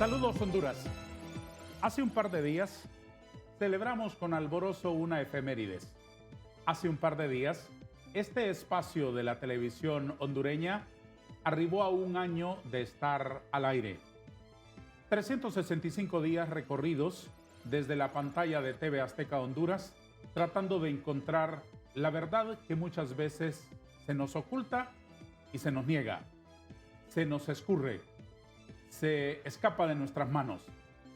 Saludos Honduras. Hace un par de días celebramos con alborozo una efemérides. Hace un par de días, este espacio de la televisión hondureña arribó a un año de estar al aire. 365 días recorridos desde la pantalla de TV Azteca Honduras, tratando de encontrar la verdad que muchas veces se nos oculta y se nos niega, se nos escurre, se escapa de nuestras manos.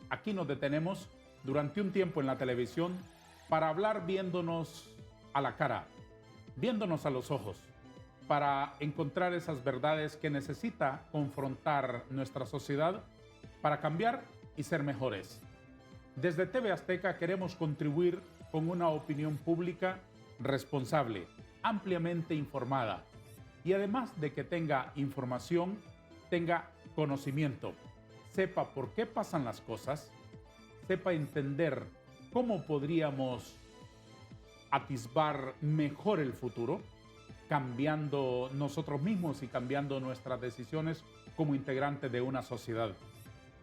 Aquí nos detenemos durante un tiempo en la televisión para hablar viéndonos a la cara, viéndonos a los ojos, para encontrar esas verdades que necesita confrontar nuestra sociedad para cambiar y ser mejores. Desde TV Azteca queremos contribuir con una opinión pública responsable, ampliamente informada y además de que tenga información, tenga conocimiento, sepa por qué pasan las cosas, sepa entender cómo podríamos atisbar mejor el futuro, cambiando nosotros mismos y cambiando nuestras decisiones como integrantes de una sociedad.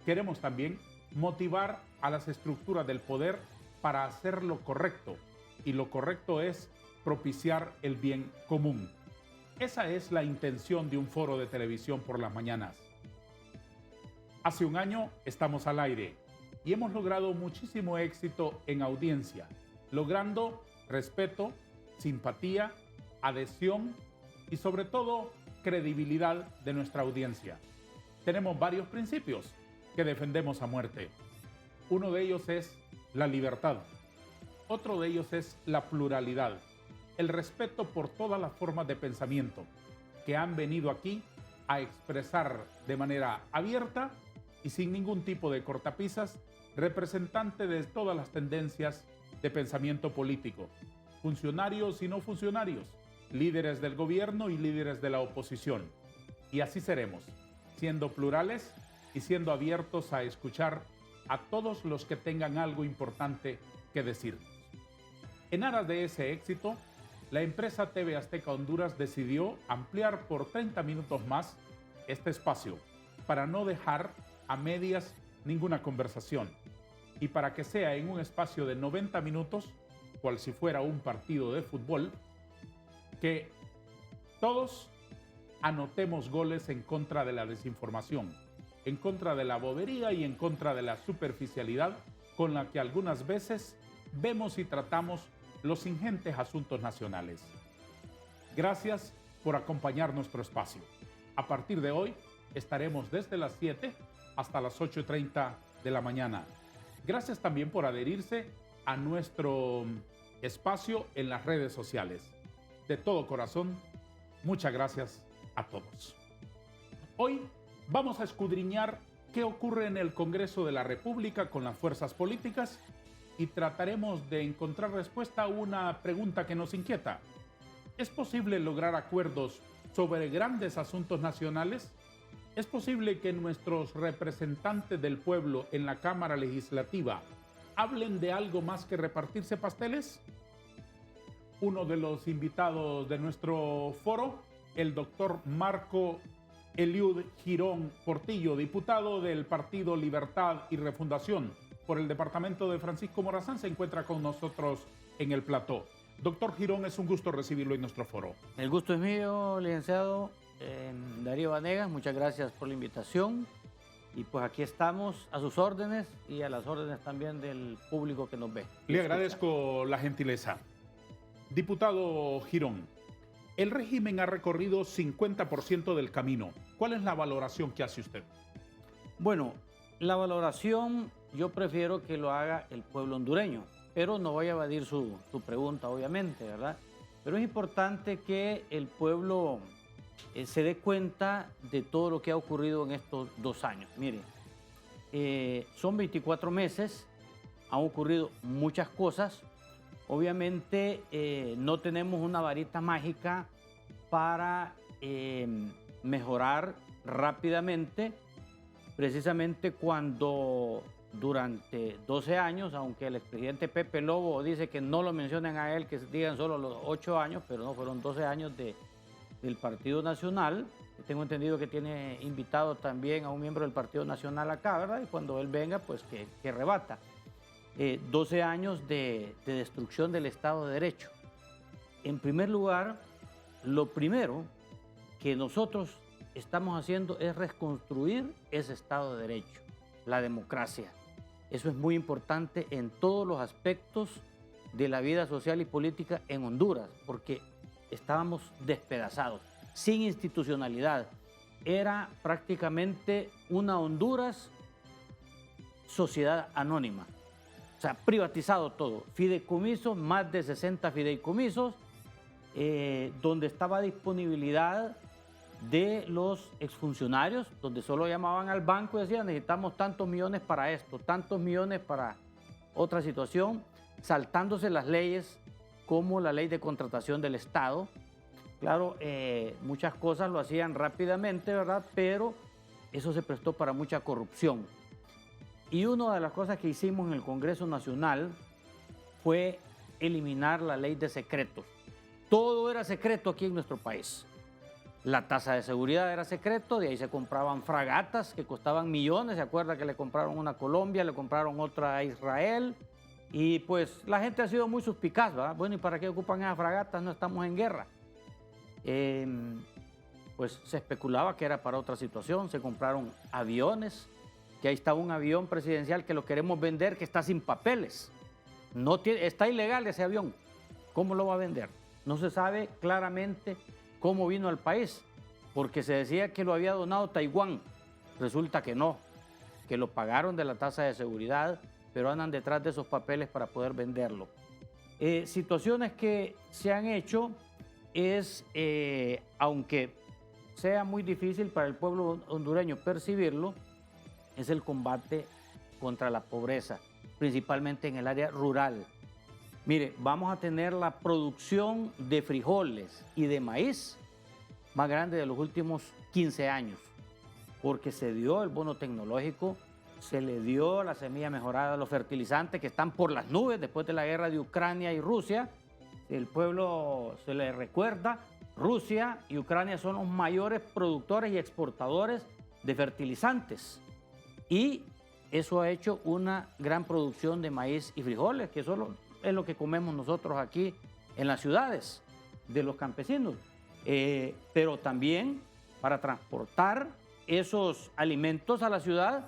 Queremos también motivar a las estructuras del poder para hacer lo correcto, y lo correcto es propiciar el bien común. Esa es la intención de un foro de televisión por las mañanas. Hace un año estamos al aire y hemos logrado muchísimo éxito en audiencia, logrando respeto, simpatía, adhesión y sobre todo credibilidad de nuestra audiencia. Tenemos varios principios que defendemos a muerte. Uno de ellos es la libertad. Otro de ellos es la pluralidad, el respeto por todas las formas de pensamiento que han venido aquí a expresar de manera abierta y sin ningún tipo de cortapisas, representante de todas las tendencias de pensamiento político, funcionarios y no funcionarios, líderes del gobierno y líderes de la oposición. Y así seremos, siendo plurales y siendo abiertos a escuchar a todos los que tengan algo importante que decirnos. En aras de ese éxito, la empresa TV Azteca Honduras decidió ampliar por 30 minutos más este espacio para no dejar a medias ninguna conversación y para que sea en un espacio de 90 minutos, cual si fuera un partido de fútbol, que todos anotemos goles en contra de la desinformación, en contra de la bobería y en contra de la superficialidad con la que algunas veces vemos y tratamos los ingentes asuntos nacionales. Gracias por acompañar nuestro espacio. A partir de hoy estaremos desde las 7 hasta las 8:30 de la mañana. Gracias también por adherirse a nuestro espacio en las redes sociales. De todo corazón, muchas gracias a todos. Hoy vamos a escudriñar qué ocurre en el Congreso de la República con las fuerzas políticas y trataremos de encontrar respuesta a una pregunta que nos inquieta. ¿Es posible lograr acuerdos sobre grandes asuntos nacionales? ¿Es posible que nuestros representantes del pueblo en la Cámara Legislativa hablen de algo más que repartirse pasteles? Uno de los invitados de nuestro foro, el doctor Marco Eliud Girón Portillo, diputado del Partido Libertad y Refundación por el departamento de Francisco Morazán, se encuentra con nosotros en el plató. Doctor Girón, es un gusto recibirlo en nuestro foro. El gusto es mío, licenciado Darío Vanegas, muchas gracias por la invitación. Y pues aquí estamos a sus órdenes y a las órdenes también del público que nos ve. Le agradezco la gentileza. Diputado Girón, el régimen ha recorrido 50% del camino. ¿Cuál es la valoración que hace usted? Bueno, la valoración yo prefiero que lo haga el pueblo hondureño, pero no voy a evadir su pregunta, obviamente, ¿verdad? Pero es importante que el pueblo se dé cuenta de todo lo que ha ocurrido en estos 2 años. Mire, son 24 meses, han ocurrido muchas cosas. Obviamente no tenemos una varita mágica para mejorar rápidamente, precisamente cuando durante 12 años, aunque el expresidente Pepe Lobo dice que no lo mencionen a él, que digan solo los 8 años, pero no, fueron 12 años del Partido Nacional, Tengo entendido que tiene invitado también a un miembro del Partido Nacional acá, ¿verdad? Y cuando él venga, pues que rebata. 12 años de destrucción del Estado de Derecho. En primer lugar, lo primero que nosotros estamos haciendo es reconstruir ese Estado de Derecho, la democracia. Eso es muy importante en todos los aspectos de la vida social y política en Honduras, porque estábamos despedazados, sin institucionalidad. Era prácticamente una Honduras sociedad anónima. O sea, privatizado todo. Fideicomisos, más de 60 fideicomisos, donde estaba disponibilidad de los exfuncionarios, donde solo llamaban al banco y decían necesitamos tantos millones para esto, tantos millones para otra situación, saltándose las leyes como la ley de contratación del Estado. Claro, muchas cosas lo hacían rápidamente, ¿verdad? Pero eso se prestó para mucha corrupción. Y una de las cosas que hicimos en el Congreso Nacional fue eliminar la ley de secretos. Todo era secreto aquí en nuestro país. La tasa de seguridad era secreto, de ahí se compraban fragatas que costaban millones. ¿Se acuerda que le compraron una a Colombia, le compraron otra a Israel? Y pues la gente ha sido muy suspicaz, ¿verdad? Bueno, ¿y para qué ocupan esas fragatas? No estamos en guerra. Pues se especulaba que era para otra situación. Se compraron aviones, que ahí está un avión presidencial que lo queremos vender, que está sin papeles. No tiene, está ilegal ese avión. ¿Cómo lo va a vender? No se sabe claramente cómo vino al país, porque se decía que lo había donado Taiwán. Resulta que no, que lo pagaron de la tasa de seguridad, pero andan detrás de esos papeles para poder venderlo. Situaciones que se han hecho es, aunque sea muy difícil para el pueblo hondureño percibirlo, es el combate contra la pobreza, principalmente en el área rural. Mire, vamos a tener la producción de frijoles y de maíz más grande de los últimos 15 años, porque se dio el bono tecnológico, se le dio la semilla mejorada, los fertilizantes que están por las nubes después de la guerra de Ucrania y Rusia. El pueblo se le recuerda, Rusia y Ucrania son los mayores productores y exportadores de fertilizantes. Y eso ha hecho una gran producción de maíz y frijoles, que eso es lo que comemos nosotros aquí en las ciudades de los campesinos. Pero también para transportar esos alimentos a la ciudad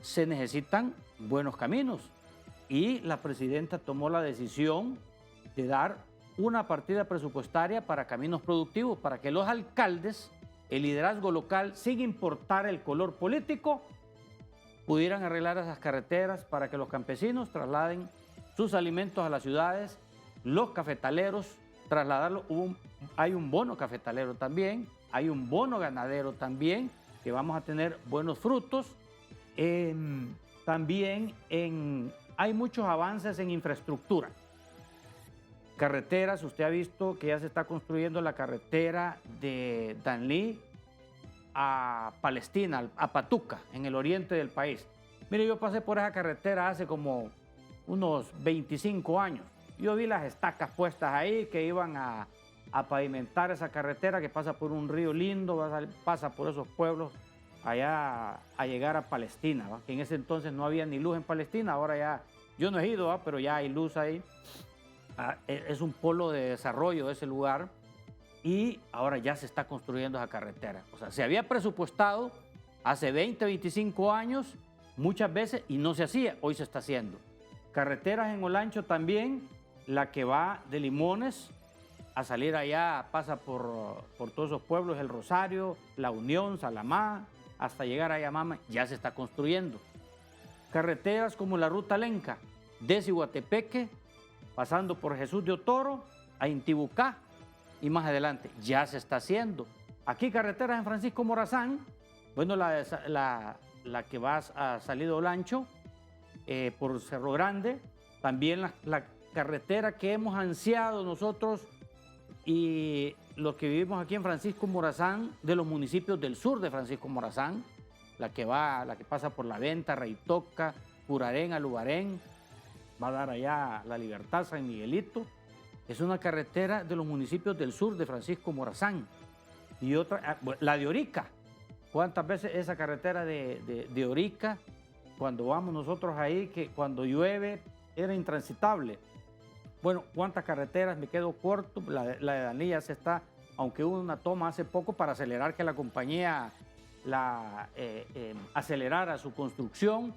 se necesitan buenos caminos. Y la presidenta tomó la decisión de dar una partida presupuestaria para caminos productivos, para que los alcaldes, el liderazgo local, sin importar el color político, pudieran arreglar esas carreteras para que los campesinos trasladen sus alimentos a las ciudades, los cafetaleros trasladarlos. Hay un bono cafetalero también, hay un bono ganadero también, que vamos a tener buenos frutos. También hay muchos avances en infraestructura. Carreteras, usted ha visto que ya se está construyendo la carretera de Danlí a Palestina, a Patuca, en el oriente del país. Mire, yo pasé por esa carretera hace como unos 25 años. Yo vi las estacas puestas ahí que iban a pavimentar esa carretera que pasa por un río lindo, pasa por esos pueblos allá a llegar a Palestina, ¿va? Que en ese entonces no había ni luz en Palestina, ahora ya, yo no he ido, ¿va? Pero ya hay luz ahí. Es un polo de desarrollo ese lugar y ahora ya se está construyendo esa carretera. O sea, se había presupuestado hace 20, 25 años muchas veces y no se hacía, hoy se está haciendo. Carreteras en Olancho también, la que va de Limones a salir allá, pasa por todos esos pueblos, El Rosario, La Unión, Salamá, hasta llegar a Yamama, ya se está construyendo. Carreteras como la Ruta Lenca, de Ciguatepeque, pasando por Jesús de Otoro, a Intibucá y más adelante, ya se está haciendo. Aquí carreteras en Francisco Morazán, bueno, la que va a salir de Olancho, por Cerro Grande, también la carretera que hemos ansiado nosotros y los que vivimos aquí en Francisco Morazán, de los municipios del sur de Francisco Morazán, la que pasa por La Venta, Reitoca, Curarén, Alubarén, va a dar allá La Libertad, San Miguelito. Es una carretera de los municipios del sur de Francisco Morazán. y otra, la de Orica. ¿Cuántas veces esa carretera de Orica, cuando vamos nosotros ahí, que cuando llueve era intransitable? Bueno, ¿cuántas carreteras? Me quedo corto. La de Danilla se está, aunque hubo una toma hace poco para acelerar que la compañía acelerara su construcción.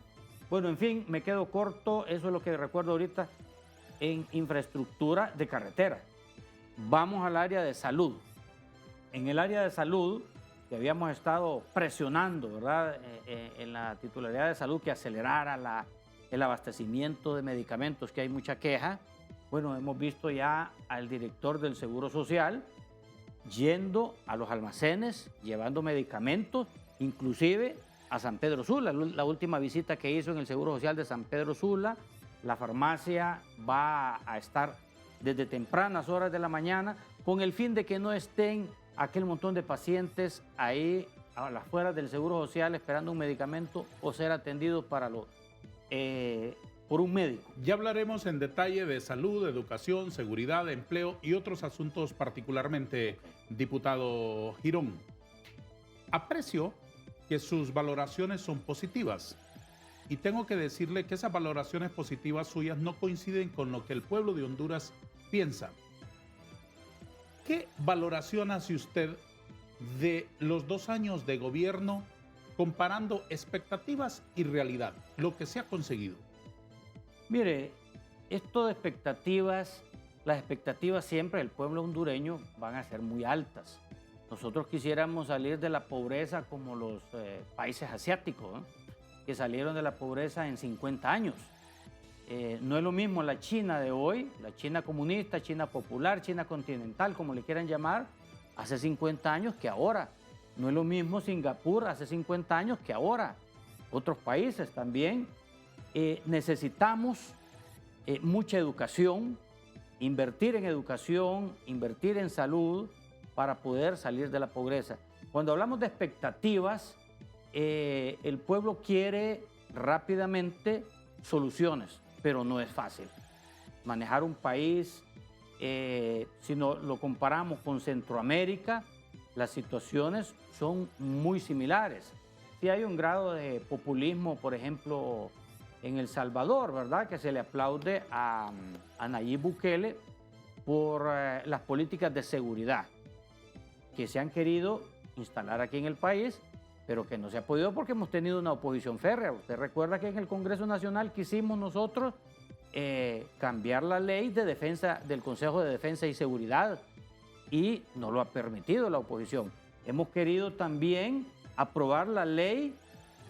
Bueno, en fin, me quedo corto. Eso es lo que recuerdo ahorita en infraestructura de carretera. Vamos al área de salud. En el área de salud, que habíamos estado presionando, ¿verdad?, en la titularidad de salud, que acelerara el abastecimiento de medicamentos, que hay mucha queja. Bueno, hemos visto ya al director del Seguro Social yendo a los almacenes, llevando medicamentos, inclusive a San Pedro Sula. La última visita que hizo en el Seguro Social de San Pedro Sula, la farmacia va a estar desde tempranas horas de la mañana con el fin de que no estén aquel montón de pacientes ahí a las afueras del Seguro Social esperando un medicamento o ser atendidos por un médico. Ya hablaremos en detalle de salud, educación, seguridad, empleo y otros asuntos particularmente, diputado Girón. Aprecio que sus valoraciones son positivas y tengo que decirle que esas valoraciones positivas suyas no coinciden con lo que el pueblo de Honduras piensa. ¿Qué valoración hace usted de los 2 años de gobierno comparando expectativas y realidad, lo que se ha conseguido? Mire, esto de expectativas, las expectativas siempre del pueblo hondureño van a ser muy altas. Nosotros quisiéramos salir de la pobreza como los países asiáticos, ¿eh?, que salieron de la pobreza en 50 años. No es lo mismo la China de hoy, la China comunista, China popular, China continental, como le quieran llamar, hace 50 años que ahora. No es lo mismo Singapur hace 50 años que ahora. Otros países también. Necesitamos mucha educación, invertir en salud para poder salir de la pobreza. Cuando hablamos de expectativas, el pueblo quiere rápidamente soluciones, pero no es fácil. Manejar un país, si no lo comparamos con Centroamérica, las situaciones son muy similares. Sí hay un grado de populismo, por ejemplo, en El Salvador, ¿verdad?, que se le aplaude a Nayib Bukele por las políticas de seguridad que se han querido instalar aquí en el país, pero que no se ha podido porque hemos tenido una oposición férrea. Usted recuerda que en el Congreso Nacional quisimos nosotros cambiar la ley de defensa del Consejo de Defensa y Seguridad y no lo ha permitido la oposición. Hemos querido también aprobar la ley,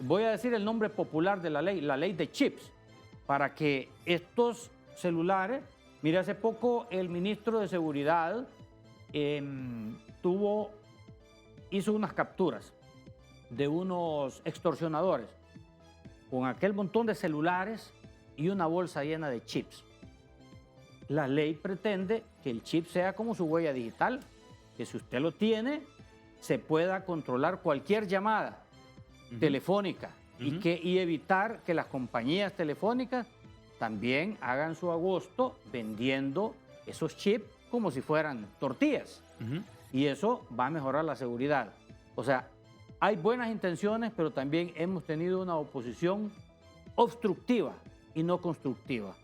voy a decir el nombre popular de la ley de chips, para que estos celulares, mire, hace poco el ministro de Seguridad hizo unas capturas de unos extorsionadores con aquel montón de celulares y una bolsa llena de chips. La ley pretende que el chip sea como su huella digital, que si usted lo tiene, se pueda controlar cualquier llamada telefónica y evitar que las compañías telefónicas también hagan su agosto vendiendo esos chips como si fueran tortillas. Y eso va a mejorar la seguridad. O sea, hay buenas intenciones, pero también hemos tenido una oposición obstructiva y no constructiva,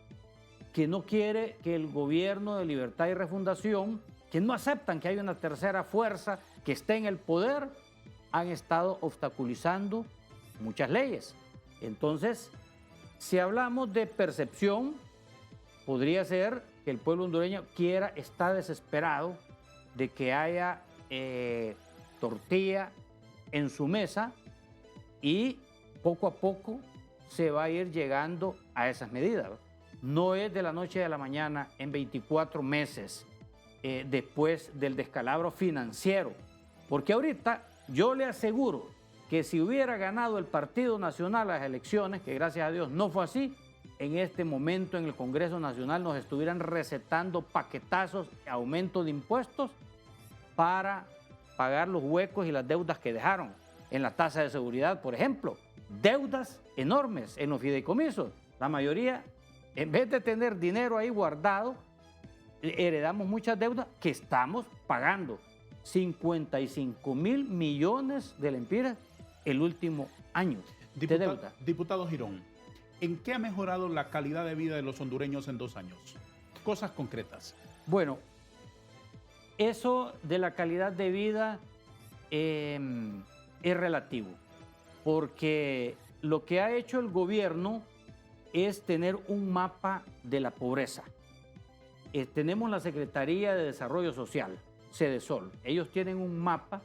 que no quiere que el gobierno de Libertad y Refundación, que no aceptan que hay una tercera fuerza que esté en el poder, han estado obstaculizando muchas leyes. Entonces, si hablamos de percepción, podría ser que el pueblo hondureño está desesperado de que haya tortilla en su mesa y poco a poco se va a ir llegando a esas medidas. No es de la noche a la mañana, en 24 meses después del descalabro financiero, porque ahorita yo le aseguro que si hubiera ganado el Partido Nacional las elecciones, que gracias a Dios no fue así, en este momento en el Congreso Nacional nos estuvieran recetando paquetazos, aumento de impuestos para pagar los huecos y las deudas que dejaron en la tasa de seguridad, por ejemplo. Deudas enormes en los fideicomisos. La mayoría, en vez de tener dinero ahí guardado, heredamos muchas deudas que estamos pagando. 55.000 millones de lempiras el último año de deuda. Diputado Girón, ¿en qué ha mejorado la calidad de vida de los hondureños en 2 años? Cosas concretas. Bueno, eso de la calidad de vida es relativo, porque lo que ha hecho el gobierno es tener un mapa de la pobreza. Tenemos la Secretaría de Desarrollo Social, Cedesol. Ellos tienen un mapa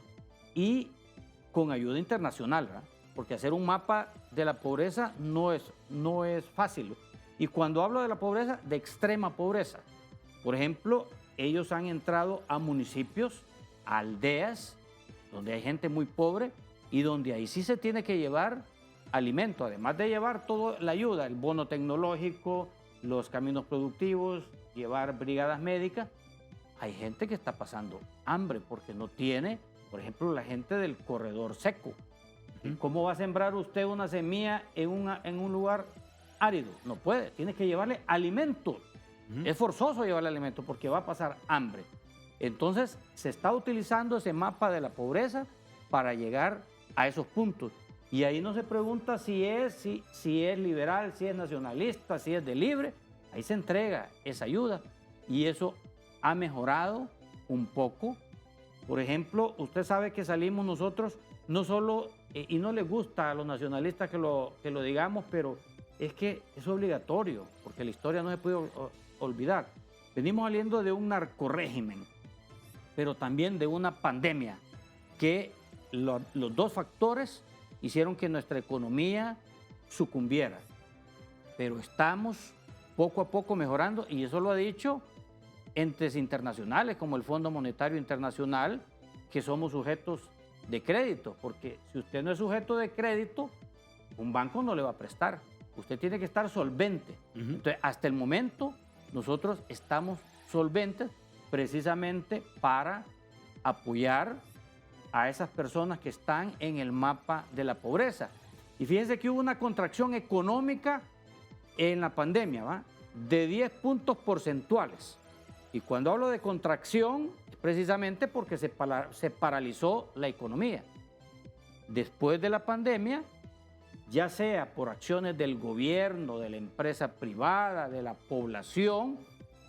y con ayuda internacional, ¿verdad? Porque hacer un mapa de la pobreza no es fácil. Y cuando hablo de la pobreza, de extrema pobreza. Por ejemplo, ellos han entrado a municipios, a aldeas, donde hay gente muy pobre y donde ahí sí se tiene que llevar alimento, además de llevar toda la ayuda, el bono tecnológico, los caminos productivos, llevar brigadas médicas. Hay gente que está pasando hambre porque no tiene, por ejemplo, la gente del corredor seco. ¿Cómo va a sembrar usted una semilla en un lugar árido? No puede, tiene que llevarle alimento. Es forzoso llevarle alimento porque va a pasar hambre. Entonces, se está utilizando ese mapa de la pobreza para llegar a esos puntos. Y ahí no se pregunta si es liberal, si es nacionalista, si es de libre. Ahí se entrega esa ayuda y eso ha mejorado un poco. Por ejemplo, usted sabe que salimos nosotros, no solo, y no les gusta a los nacionalistas que lo digamos, pero es que es obligatorio, porque la historia no se puede olvidar. Venimos saliendo de un narcorrégimen, pero también de una pandemia, que los dos factores hicieron que nuestra economía sucumbiera. Pero estamos poco a poco mejorando, y eso lo ha dicho entes internacionales como el Fondo Monetario Internacional, que somos sujetos de crédito, porque si usted no es sujeto de crédito, un banco no le va a prestar. Usted tiene que estar solvente. Entonces, hasta el momento, nosotros estamos solventes precisamente para apoyar a esas personas que están en el mapa de la pobreza. Y fíjense que hubo una contracción económica en la pandemia, ¿va? De 10 puntos porcentuales. Y cuando hablo de contracción, es precisamente porque se paralizó la economía. Después de la pandemia, ya sea por acciones del gobierno, de la empresa privada, de la población,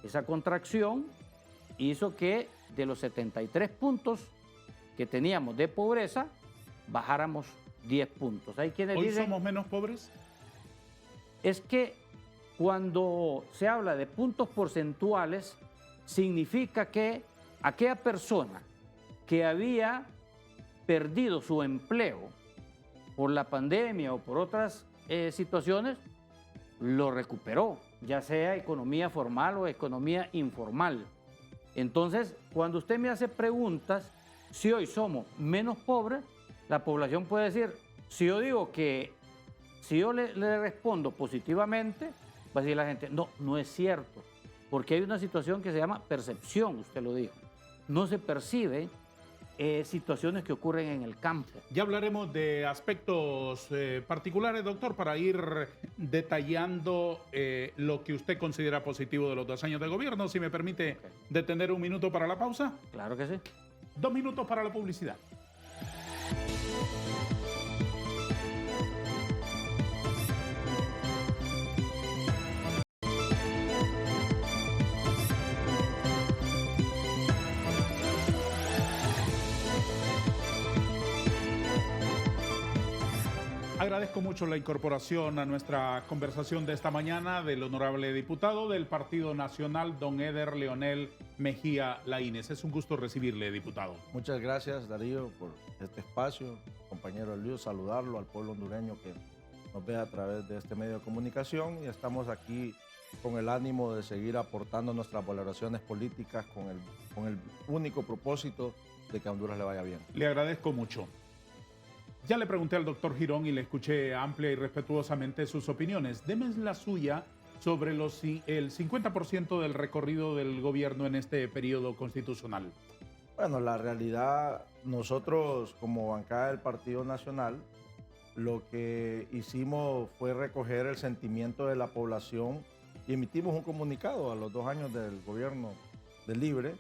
esa contracción hizo que de los 73 puntos que teníamos de pobreza, bajáramos 10 puntos. Hay quienes ¿Hoy dicen, somos menos pobres? es que cuando se habla de puntos porcentuales, significa que aquella persona que había perdido su empleo por la pandemia o por otras situaciones, lo recuperó, ya sea economía formal o economía informal. Entonces, cuando usted me hace preguntas, si hoy somos menos pobres, la población puede decir, si yo digo que, si yo le respondo positivamente, va a decir la gente, no, no es cierto, porque hay una situación que se llama percepción, usted lo dijo. No se percibe situaciones que ocurren en el campo. Ya hablaremos de aspectos particulares, doctor, para ir detallando lo que usted considera positivo de los 2 años de gobierno. Si me permite detener un minuto para la pausa. Claro que sí. 2 minutos para la publicidad. Agradezco mucho la incorporación a nuestra conversación de esta mañana del honorable diputado del Partido Nacional, don Eder Leonel Mejía Laínez. Es un gusto recibirle, diputado. Muchas gracias, Darío, por este espacio. Compañero Elio, saludarlo al pueblo hondureño que nos ve a través de este medio de comunicación, y estamos aquí con el ánimo de seguir aportando nuestras valoraciones políticas con el único propósito de que a Honduras le vaya bien. Le agradezco mucho. Ya le pregunté al doctor Girón y le escuché amplia y respetuosamente sus opiniones. Deme la suya sobre el 50% del recorrido del gobierno en este periodo constitucional. Bueno, la realidad, nosotros como bancada del Partido Nacional, lo que hicimos fue recoger el sentimiento de la población y emitimos un comunicado a los 2 años del gobierno del Libre,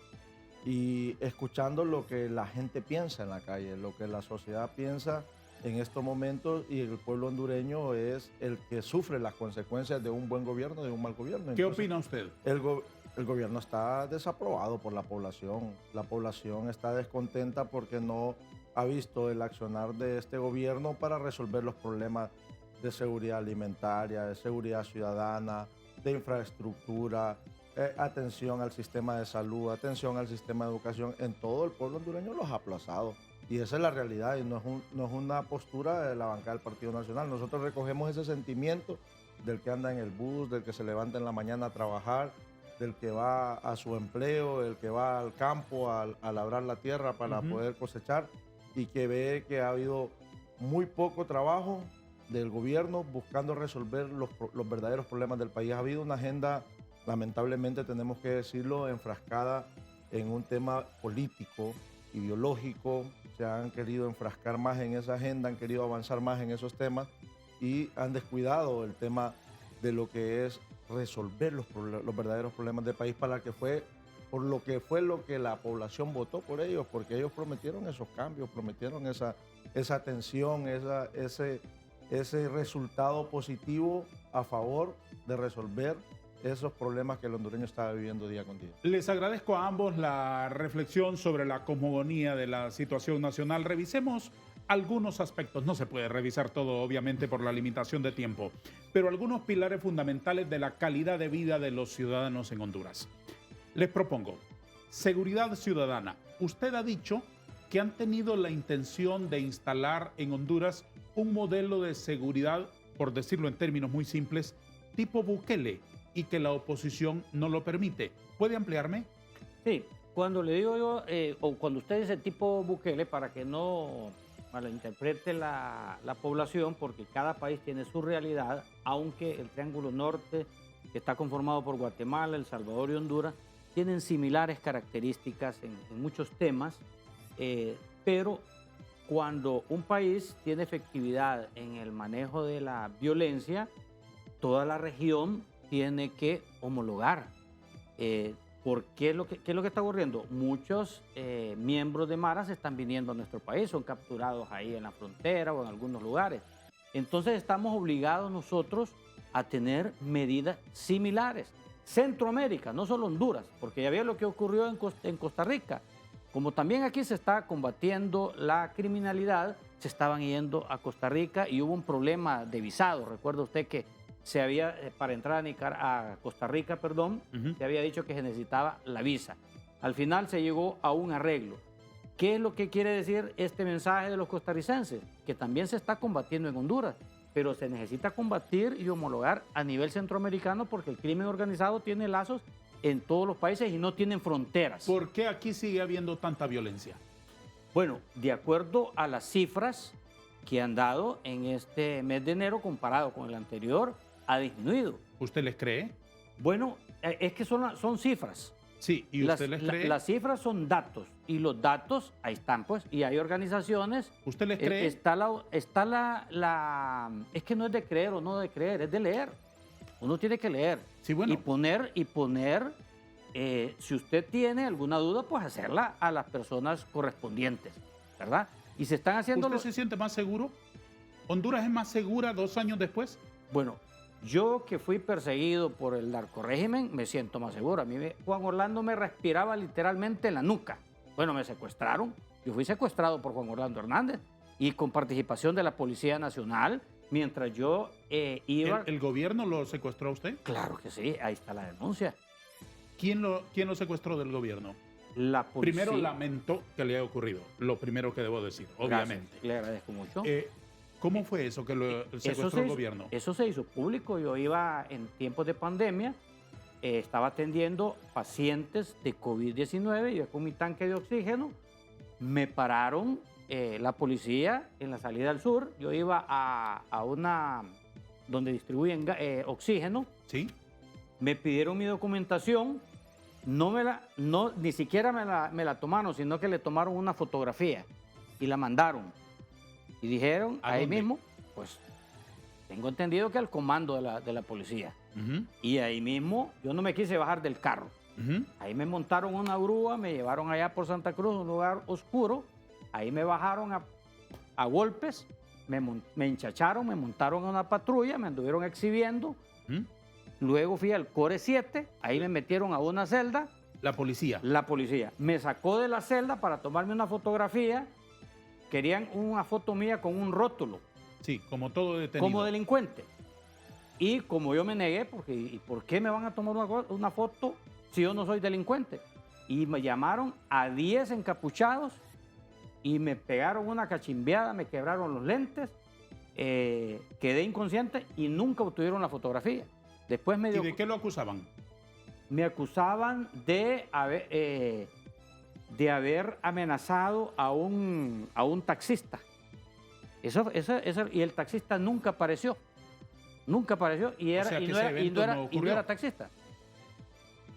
y escuchando lo que la gente piensa en la calle, lo que la sociedad piensa en estos momentos, y el pueblo hondureño es el que sufre las consecuencias de un buen gobierno, de un mal gobierno. ¿Qué Entonces, opina usted? el gobierno está desaprobado por la población. La población está descontenta porque no ha visto el accionar de este gobierno para resolver los problemas de seguridad alimentaria, de seguridad ciudadana, de infraestructura, atención al sistema de salud, atención al sistema de educación. En todo el pueblo hondureño los ha aplazado. Y esa es la realidad, y no es una postura de la bancada del Partido Nacional. Nosotros recogemos ese sentimiento del que anda en el bus, del que se levanta en la mañana a trabajar, del que va a su empleo, del que va al campo a labrar la tierra para poder cosechar, y que ve que ha habido muy poco trabajo del gobierno buscando resolver los verdaderos problemas del país. Ha habido una agenda, lamentablemente tenemos que decirlo, enfrascada en un tema político, ideológico. Se han querido enfrascar más en esa agenda, han querido avanzar más en esos temas y han descuidado el tema de lo que es resolver los verdaderos problemas del país, por lo que la población votó por ellos, porque ellos prometieron esos cambios, prometieron esa atención, ese resultado positivo a favor de resolver esos problemas que el hondureño está viviendo día con día. Les agradezco a ambos la reflexión sobre la cosmogonía de la situación nacional. Revisemos algunos aspectos. No se puede revisar todo, obviamente, por la limitación de tiempo, pero algunos pilares fundamentales de la calidad de vida de los ciudadanos en Honduras. Les propongo, seguridad ciudadana. Usted ha dicho que han tenido la intención de instalar en Honduras un modelo de seguridad, por decirlo en términos muy simples, tipo Bukele, y que la oposición no lo permite. ¿Puede ampliarme? Sí, cuando le digo yo, o cuando usted dice tipo Bukele, para que no malinterprete la población, porque cada país tiene su realidad, aunque el Triángulo Norte, que está conformado por Guatemala, El Salvador y Honduras, tienen similares características en muchos temas, pero cuando un país tiene efectividad en el manejo de la violencia, toda la región tiene que homologar. ¿Por qué es lo que está ocurriendo? Muchos miembros de Mara se están viniendo a nuestro país, son capturados ahí en la frontera o en algunos lugares. Entonces estamos obligados nosotros a tener medidas similares. Centroamérica, no solo Honduras, porque ya vio lo que ocurrió en Costa Rica. Como también aquí se está combatiendo la criminalidad, se estaban yendo a Costa Rica y hubo un problema de visado. Recuerda usted que se había, para entrar a Costa Rica, se había dicho que se necesitaba la visa. Al final se llegó a un arreglo. ¿Qué es lo que quiere decir este mensaje de los costarricenses? Que también se está combatiendo en Honduras, pero se necesita combatir y homologar a nivel centroamericano, porque el crimen organizado tiene lazos en todos los países y no tienen fronteras. ¿Por qué aquí sigue habiendo tanta violencia? Bueno, de acuerdo a las cifras que han dado en este mes de enero comparado con el anterior, ha disminuido. ¿Usted les cree? Bueno, es que son cifras. Sí, ¿y usted les cree? Las cifras son datos, y los datos ahí están, pues, y hay organizaciones. ¿Usted les cree? Es que no es de creer o no de creer, es de leer. Uno tiene que leer. Sí, bueno. Y poner, si usted tiene alguna duda, pues hacerla a las personas correspondientes, ¿verdad? Y se están haciendo... ¿Usted se siente más seguro? ¿Honduras es más segura 2 años después? Bueno, yo que fui perseguido por el narcorrégimen me siento más seguro. A mí Juan Orlando me respiraba literalmente en la nuca. Bueno, me secuestraron. Yo fui secuestrado por Juan Orlando Hernández y con participación de la Policía Nacional mientras yo iba... ¿El gobierno lo secuestró a usted? Claro que sí, ahí está la denuncia. ¿Quién lo secuestró del gobierno? La policía. Primero lamento que le haya ocurrido, lo primero que debo decir, obviamente. Gracias, le agradezco mucho. ¿Cómo fue eso que lo secuestró el gobierno? Eso se hizo público. Yo iba en tiempos de pandemia, estaba atendiendo pacientes de COVID-19, yo con mi tanque de oxígeno, me pararon la policía en la salida al sur, yo iba a una donde distribuyen oxígeno, ¿sí? Me pidieron mi documentación, ni siquiera me la tomaron, sino que le tomaron una fotografía y la mandaron. Y dijeron, ahí mismo, pues, tengo entendido que al comando de la policía. Y ahí mismo, yo no me quise bajar del carro. Ujú. Ahí me montaron una grúa, me llevaron allá por Santa Cruz, un lugar oscuro. Ahí me bajaron a golpes, me hinchacharon, me montaron a una patrulla, me anduvieron exhibiendo. Ujú. Luego fui al Core 7, ahí me metieron a una celda. La policía. La policía me sacó de la celda para tomarme una fotografía. Querían una foto mía con un rótulo, Sí, como todo detenido. como delincuente. Y como yo me negué, porque ¿y por qué me van a tomar una foto si yo no soy delincuente? Y me llamaron a 10 encapuchados y me pegaron una cachimbeada, me quebraron los lentes, quedé inconsciente y nunca obtuvieron la fotografía. Después ¿Y de qué lo acusaban? me acusaban de haber amenazado a un taxista. Y el taxista nunca apareció. Nunca apareció y, O sea, que ese evento no no ocurrió. era taxista.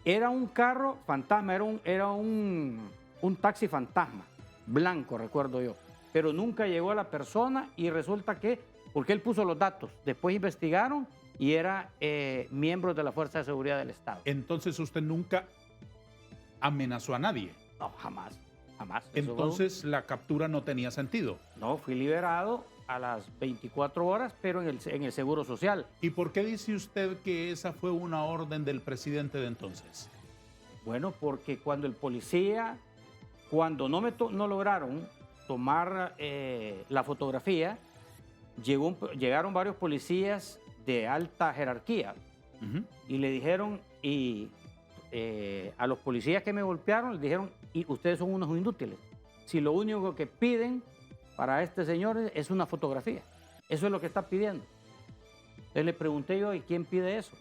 Era un carro fantasma, era un taxi fantasma, blanco, recuerdo yo. Pero nunca llegó a la persona y resulta que, porque él puso los datos, después investigaron y era miembro de la Fuerza de Seguridad del Estado. Entonces usted nunca amenazó a nadie. No, jamás, jamás. Eso Entonces la captura no tenía sentido. no, fui liberado a las 24 horas, pero en el Seguro Social. ¿Y por qué dice usted que esa fue una orden del presidente de entonces? Bueno, porque cuando el policía, cuando no lograron tomar la fotografía, llegaron varios policías de alta jerarquía Ujú. y le dijeron, a los policías que me golpearon, les dijeron, y ustedes son unos inútiles. Si lo único que piden para este señor es una fotografía. Eso es lo que está pidiendo. Entonces le pregunté yo, ¿y quién pide eso?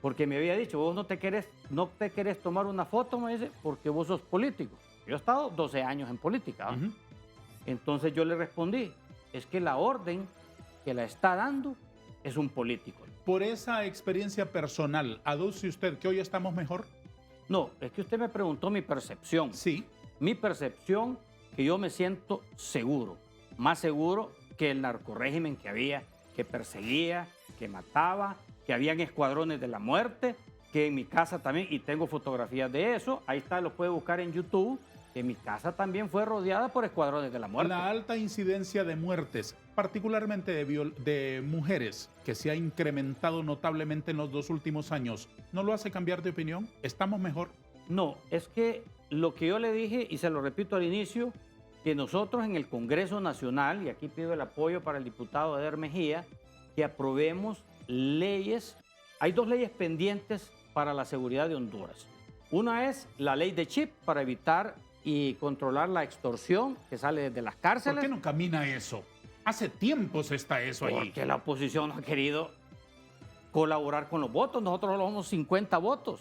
Porque me había dicho, vos no te querés tomar una foto, me dice, porque vos sos político. Yo he estado 12 años en política. ¿No? Ujú. Entonces yo le respondí, es que la orden que la está dando es un político. Por esa experiencia personal, ¿aduce usted que hoy estamos mejor? No, es que usted me preguntó mi percepción. Sí. Mi percepción, que yo me siento seguro, más seguro que el narcorrégimen que había, que perseguía, que mataba, que habían escuadrones de la muerte, que en mi casa también, y tengo fotografías de eso, ahí está, lo puede buscar en YouTube, que mi casa también fue rodeada por escuadrones de la muerte. La alta incidencia de muertes, particularmente de mujeres, que se ha incrementado notablemente en los 2 últimos años, ¿no lo hace cambiar de opinión? ¿Estamos mejor? No, es que lo que yo le dije, y se lo repito al inicio, que nosotros en el Congreso Nacional, y aquí pido el apoyo para el diputado Eder Mejía, que aprobemos leyes. Hay 2 leyes pendientes para la seguridad de Honduras. Una es la ley de chip para evitar y controlar la extorsión que sale desde las ¿Por cárceles. qué no camina eso? Hace tiempos está eso ahí. Porque la oposición no ha querido colaborar con los votos. Nosotros solo somos 50 votos.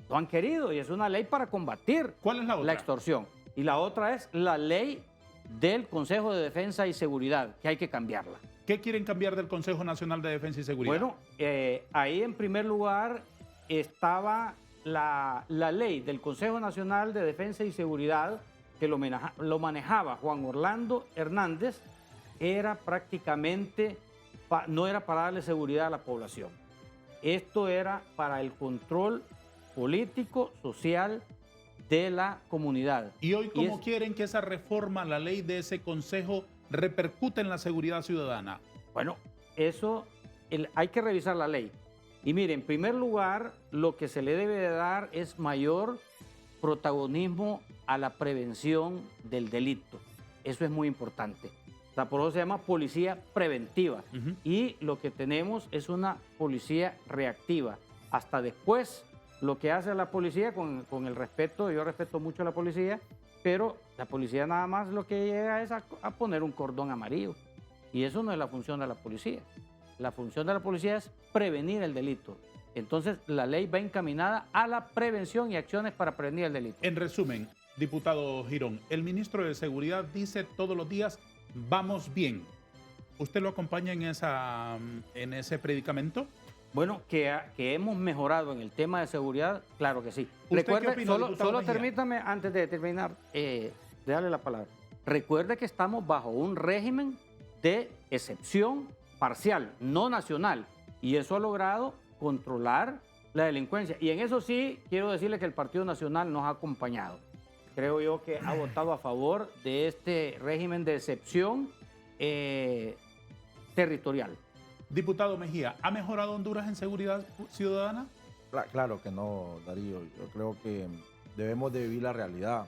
No han querido y es una ley para combatir ¿Cuál es la otra? la extorsión. Y la otra es la ley del Consejo de Defensa y Seguridad, que hay que cambiarla. ¿Qué quieren cambiar del Consejo Nacional de Defensa y Seguridad? Bueno, ahí en primer lugar estaba la ley del Consejo Nacional de Defensa y Seguridad, que lo manejaba Juan Orlando Hernández, era prácticamente, no era para darle seguridad a la población. Esto era para el control político, social de la comunidad. ¿Y hoy cómo es- quieren que esa reforma, la ley de ese consejo, repercute en la seguridad ciudadana? Bueno, eso hay que revisar la ley. Y mire, en primer lugar, lo que se le debe de dar es mayor protagonismo a la prevención del delito. Eso es muy importante. O sea, por eso se llama policía preventiva. Ujú. Y lo que tenemos es una policía reactiva. Hasta después, lo que hace la policía, con el respeto, yo respeto mucho a la policía, pero la policía nada más lo que llega es a poner un cordón amarillo. Y eso no es la función de la policía. La función de la policía es prevenir el delito. Entonces, la ley va encaminada a la prevención y acciones para prevenir el delito. En resumen, diputado Girón, el ministro de Seguridad dice todos los días, vamos bien. ¿Usted lo acompaña en ese predicamento? Bueno, que hemos mejorado en el tema de seguridad, claro que sí. ¿Usted qué Recuerde, opina, diputado solo Mejía? permítame, antes de terminar, de darle la palabra. Recuerde que estamos bajo un régimen de excepción parcial, no nacional, y eso ha logrado controlar la delincuencia. Y en eso sí, quiero decirle que el Partido Nacional nos ha acompañado. Creo yo que ha votado a favor de este régimen de excepción territorial. Diputado Mejía, ¿ha mejorado Honduras en seguridad ciudadana? Claro que no, Darío. Yo creo que debemos de vivir la realidad.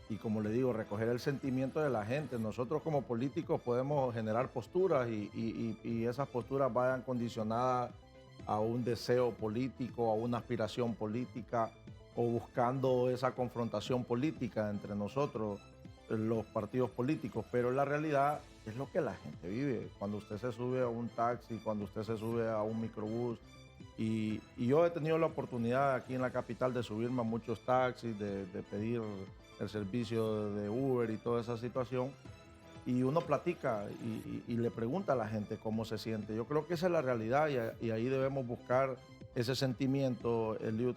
Y como le digo, recoger el sentimiento de la gente. Nosotros como políticos podemos generar posturas y esas posturas vayan condicionadas a un deseo político, a una aspiración política o buscando esa confrontación política entre nosotros, los partidos políticos. Pero la realidad es lo que la gente vive. Cuando usted se sube a un taxi, cuando usted se sube a un microbús, y yo he tenido la oportunidad aquí en la capital de subirme a muchos taxis, de pedir el servicio de Uber y toda esa situación, y uno platica y le pregunta a la gente cómo se siente. Yo creo que esa es la realidad y ahí debemos buscar ese sentimiento, Eliud,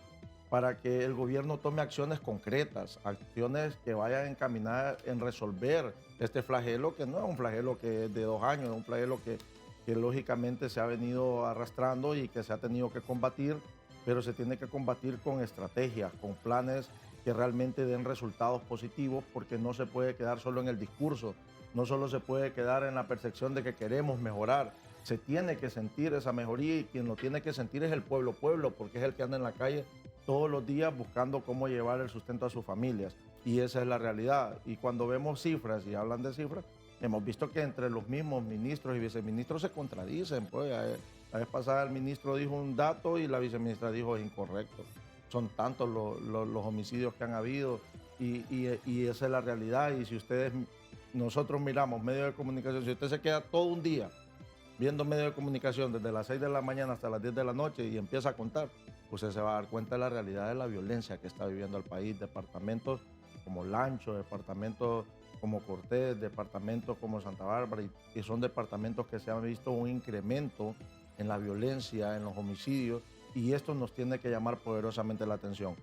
para que el gobierno tome acciones concretas, acciones que vayan encaminadas en resolver este flagelo, que no es un flagelo que es de 2 años, es un flagelo que lógicamente se ha venido arrastrando y que se ha tenido que combatir, pero se tiene que combatir con estrategias, con planes que realmente den resultados positivos, porque no se puede quedar solo en el discurso, no solo se puede quedar en la percepción de que queremos mejorar, se tiene que sentir esa mejoría y quien lo tiene que sentir es el pueblo, porque es el que anda en la calle todos los días buscando cómo llevar el sustento a sus familias, y esa es la realidad. Y cuando vemos cifras y hablan de cifras, hemos visto que entre los mismos ministros y viceministros se contradicen. Pues la vez pasada el ministro dijo un dato y la viceministra dijo es incorrecto. Son tantos los homicidios que han habido y esa es la realidad. Y si nosotros miramos medios de comunicación, si usted se queda todo un día viendo medios de comunicación desde las 6 de la mañana hasta las 10 de la noche y empieza a contar, usted se va a dar cuenta de la realidad de la violencia que está viviendo el país. Departamentos como Lancho, departamentos como Cortés, departamentos como Santa Bárbara, y son departamentos que se han visto un incremento en la violencia, en los homicidios, y esto nos tiene que llamar poderosamente la atención.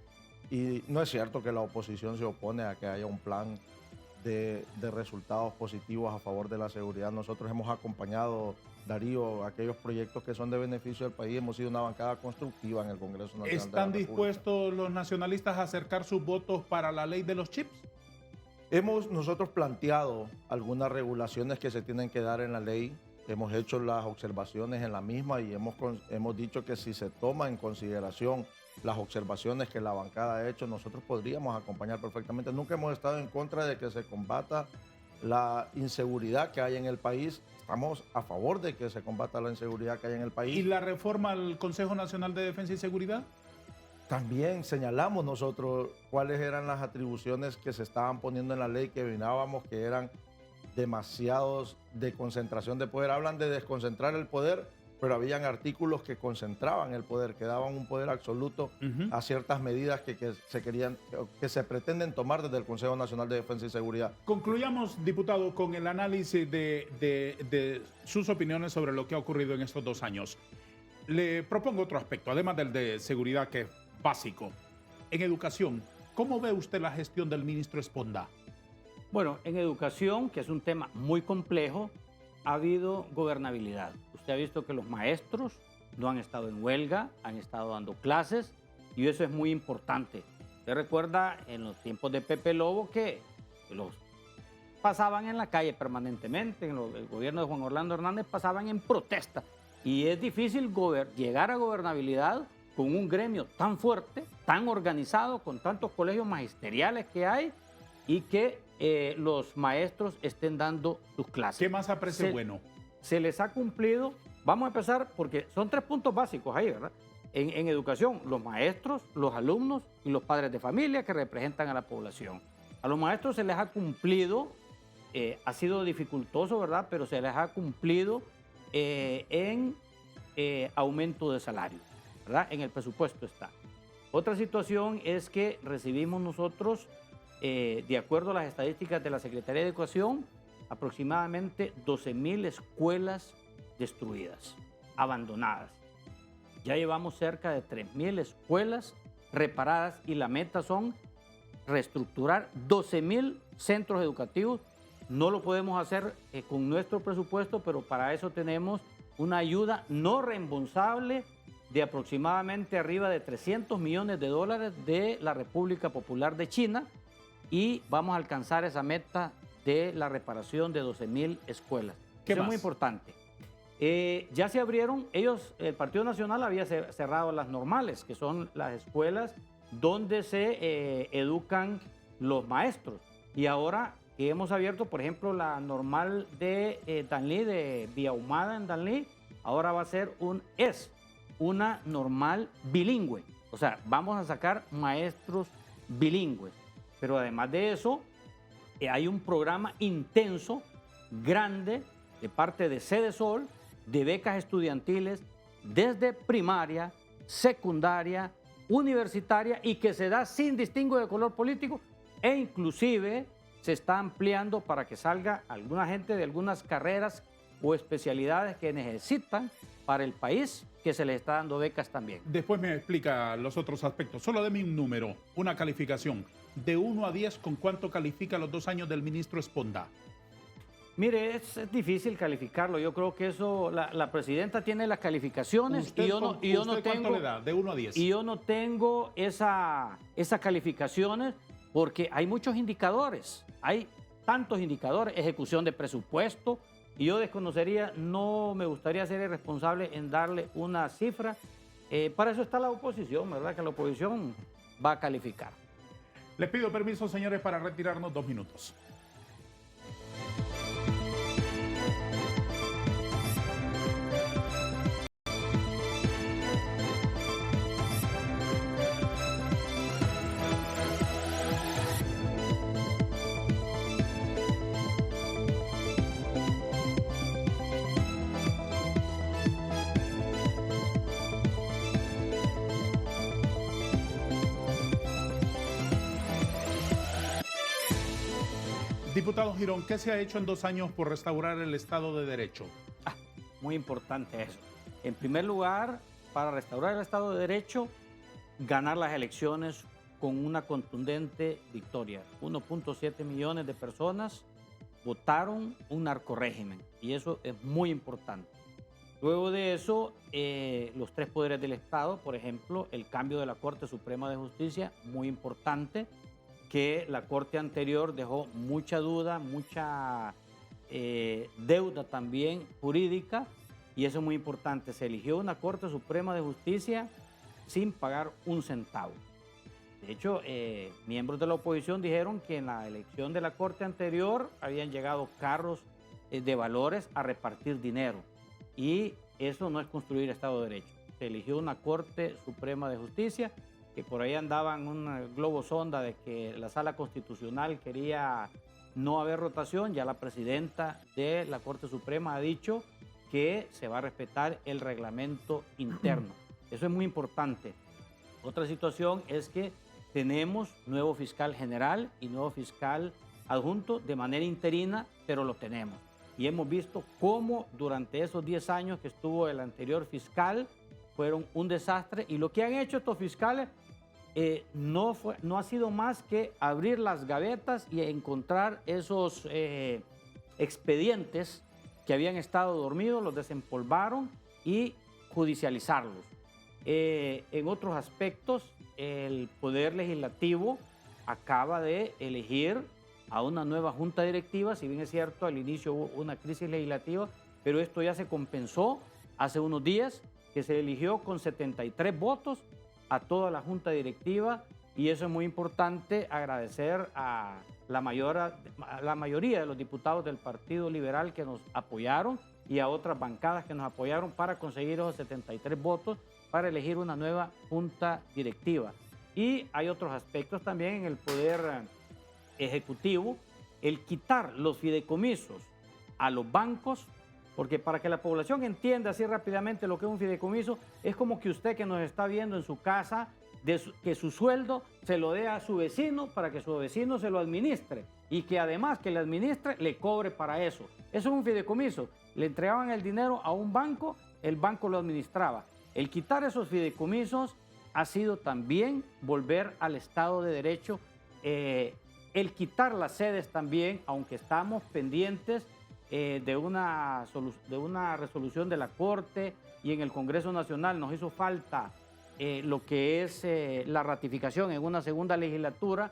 Y no es cierto que la oposición se opone a que haya un plan de resultados positivos a favor de la seguridad. Nosotros hemos acompañado, Darío, aquellos proyectos que son de beneficio del país. Hemos sido una bancada constructiva en el Congreso Nacional. ¿Están dispuestos los nacionalistas a acercar sus votos para la ley de los chips? Hemos nosotros planteado algunas regulaciones que se tienen que dar en la ley. Hemos hecho las observaciones en la misma y hemos dicho que si se toma en consideración las observaciones que la bancada ha hecho, nosotros podríamos acompañar perfectamente. Nunca hemos estado en contra de que se combata la inseguridad que hay en el país. Estamos a favor de que se combata la inseguridad que hay en el país. ¿Y la reforma al Consejo Nacional de Defensa y Seguridad? También señalamos nosotros cuáles eran las atribuciones que se estaban poniendo en la ley, que vinábamos que eran demasiados de concentración de poder. Hablan de desconcentrar el poder, pero habían artículos que concentraban el poder, que daban un poder absoluto a ciertas medidas que se pretenden tomar desde el Consejo Nacional de Defensa y Seguridad. Concluyamos, diputado, con el análisis de sus opiniones sobre lo que ha ocurrido en estos 2 años. Le propongo otro aspecto, además del de seguridad, que es básico. En educación, ¿cómo ve usted la gestión del ministro Esponda? Bueno, en educación, que es un tema muy complejo, ha habido gobernabilidad. Usted ha visto que los maestros no han estado en huelga, han estado dando clases, y eso es muy importante. Usted recuerda en los tiempos de Pepe Lobo que los pasaban en la calle permanentemente, el gobierno de Juan Orlando Hernández pasaban en protesta, y es difícil llegar a gobernabilidad con un gremio tan fuerte, tan organizado, con tantos colegios magisteriales que hay y que los maestros estén dando sus clases. ¿Qué más aprecia bueno? Se les ha cumplido. Vamos a empezar porque son 3 puntos básicos ahí, ¿verdad? En educación, los maestros, los alumnos y los padres de familia que representan a la población. A los maestros se les ha cumplido, ha sido dificultoso, ¿verdad? Pero se les ha cumplido en aumento de salario, ¿verdad? En el presupuesto está. Otra situación es que recibimos nosotros, de acuerdo a las estadísticas de la Secretaría de Educación, aproximadamente 12,000 escuelas destruidas, abandonadas. Ya llevamos cerca de 3,000 escuelas reparadas y la meta son reestructurar 12,000 centros educativos. No lo podemos hacer con nuestro presupuesto, pero para eso tenemos una ayuda no reembolsable de aproximadamente arriba de 300 millones de dólares de la República Popular de China y vamos a alcanzar esa meta de la reparación de 12.000 escuelas. ¿Qué Eso más? es muy importante. Ya se abrieron, el Partido Nacional había cerrado las normales, que son las escuelas donde se educan los maestros. Y ahora que hemos abierto, por ejemplo, la normal de Danlí, de Vía Ahumada en Danlí, ahora va a ser una normal bilingüe. O sea, vamos a sacar maestros bilingües. Pero además de eso, hay un programa intenso, grande, de parte de Cedesol, de becas estudiantiles desde primaria, secundaria, universitaria y que se da sin distingo de color político e inclusive se está ampliando para que salga alguna gente de algunas carreras o especialidades que necesitan para el país, que se les está dando becas también. Después me explica los otros aspectos. Solo deme un número, una calificación. De 1 a 10, ¿con cuánto califica los 2 años del ministro Esponda? Mire, es difícil calificarlo. Yo creo que eso, la presidenta tiene las calificaciones ¿Usted, y yo no ¿cuánto tengo, le da? De 1 a 10. y yo no tengo esas calificaciones porque hay muchos indicadores. Hay tantos indicadores, ejecución de presupuesto, y yo desconocería, no me gustaría ser irresponsable en darle una cifra. Para eso está la oposición, ¿verdad? Que la oposición va a calificar. Les pido permiso, señores, para retirarnos 2 minutos. Diputado Girón, ¿qué se ha hecho en 2 años por restaurar el Estado de Derecho? Muy importante eso. En primer lugar, para restaurar el Estado de Derecho, ganar las elecciones con una contundente victoria. 1.7 millones de personas votaron un narcorrégimen y eso es muy importante. Luego de eso, los 3 poderes del Estado, por ejemplo, el cambio de la Corte Suprema de Justicia, muy importante, que la Corte anterior dejó mucha duda, mucha deuda también jurídica, y eso es muy importante. Se eligió una Corte Suprema de Justicia sin pagar un centavo. De hecho, miembros de la oposición dijeron que en la elección de la Corte anterior habían llegado carros de valores a repartir dinero, y eso no es construir Estado de Derecho. Se eligió una Corte Suprema de Justicia, que por ahí andaban un globo sonda de que la Sala Constitucional quería no haber rotación. Ya la presidenta de la Corte Suprema ha dicho que se va a respetar el reglamento interno. Eso es muy importante. Otra situación es que tenemos nuevo fiscal general y nuevo fiscal adjunto de manera interina, pero lo tenemos. Y hemos visto cómo durante esos 10 años que estuvo el anterior fiscal fueron un desastre, y lo que han hecho estos fiscales no ha sido más que abrir las gavetas y encontrar esos expedientes que habían estado dormidos, los desempolvaron y judicializarlos. En otros aspectos, el Poder Legislativo acaba de elegir a una nueva junta directiva. Si bien es cierto, al inicio hubo una crisis legislativa, pero esto ya se compensó hace unos días, que se eligió con 73 votos a toda la junta directiva, y eso es muy importante. Agradecer a la mayoría de los diputados del Partido Liberal que nos apoyaron y a otras bancadas que nos apoyaron para conseguir esos 73 votos para elegir una nueva junta directiva. Y hay otros aspectos también en el Poder Ejecutivo, el quitar los fideicomisos a los bancos, porque para que la población entienda así rápidamente lo que es un fideicomiso, es como que usted que nos está viendo en su casa, que su sueldo se lo dé a su vecino para que su vecino se lo administre, y que además que le administre, le cobre para eso. Eso es un fideicomiso. Le entregaban el dinero a un banco, el banco lo administraba. El quitar esos fideicomisos ha sido también volver al Estado de Derecho. El quitar las sedes también, aunque estamos pendientes de una resolución de la Corte, y en el Congreso Nacional nos hizo falta lo que es la ratificación en una segunda legislatura,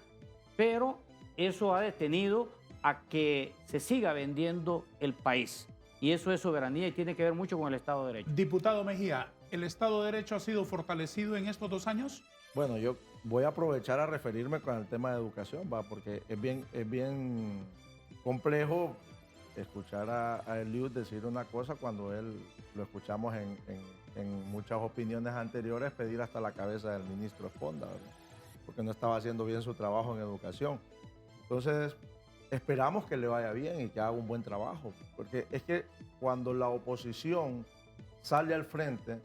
pero eso ha detenido a que se siga vendiendo el país. Y eso es soberanía y tiene que ver mucho con el Estado de Derecho. Diputado Mejía, ¿el Estado de Derecho ha sido fortalecido en estos 2 años? Bueno, yo voy a aprovechar a referirme con el tema de educación, porque es bien complejo escuchar a Eliud decir una cosa cuando él lo escuchamos en muchas opiniones anteriores pedir hasta la cabeza del ministro Esponda, ¿verdad? Porque no estaba haciendo bien su trabajo en educación. Entonces, esperamos que le vaya bien y que haga un buen trabajo, porque es que cuando la oposición sale al frente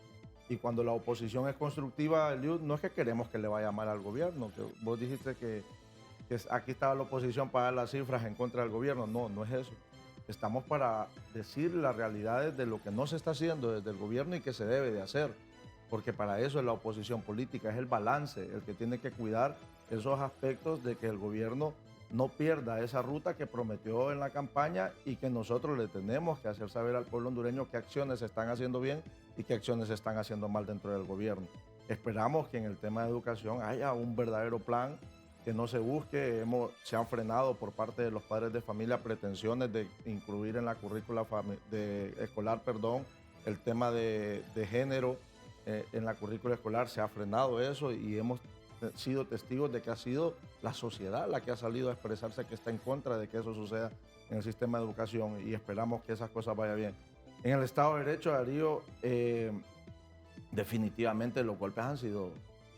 y cuando la oposición es constructiva, Eliud, no es que queremos que le vaya mal al gobierno, que vos dijiste que aquí estaba la oposición para dar las cifras en contra del gobierno. No, no es eso. Estamos para decir las realidades de lo que no se está haciendo desde el gobierno y que se debe de hacer, porque para eso es la oposición política, es el balance, el que tiene que cuidar esos aspectos de que el gobierno no pierda esa ruta que prometió en la campaña y que nosotros le tenemos que hacer saber al pueblo hondureño qué acciones se están haciendo bien y qué acciones se están haciendo mal dentro del gobierno. Esperamos que en el tema de educación haya un verdadero plan, que no se busque. Se han frenado por parte de los padres de familia pretensiones de incluir en la currícula escolar, el tema de género en la currícula escolar. Se ha frenado eso y hemos sido testigos de que ha sido la sociedad la que ha salido a expresarse que está en contra de que eso suceda en el sistema de educación, y esperamos que esas cosas vayan bien. En el Estado de Derecho, Darío, definitivamente los golpes han sido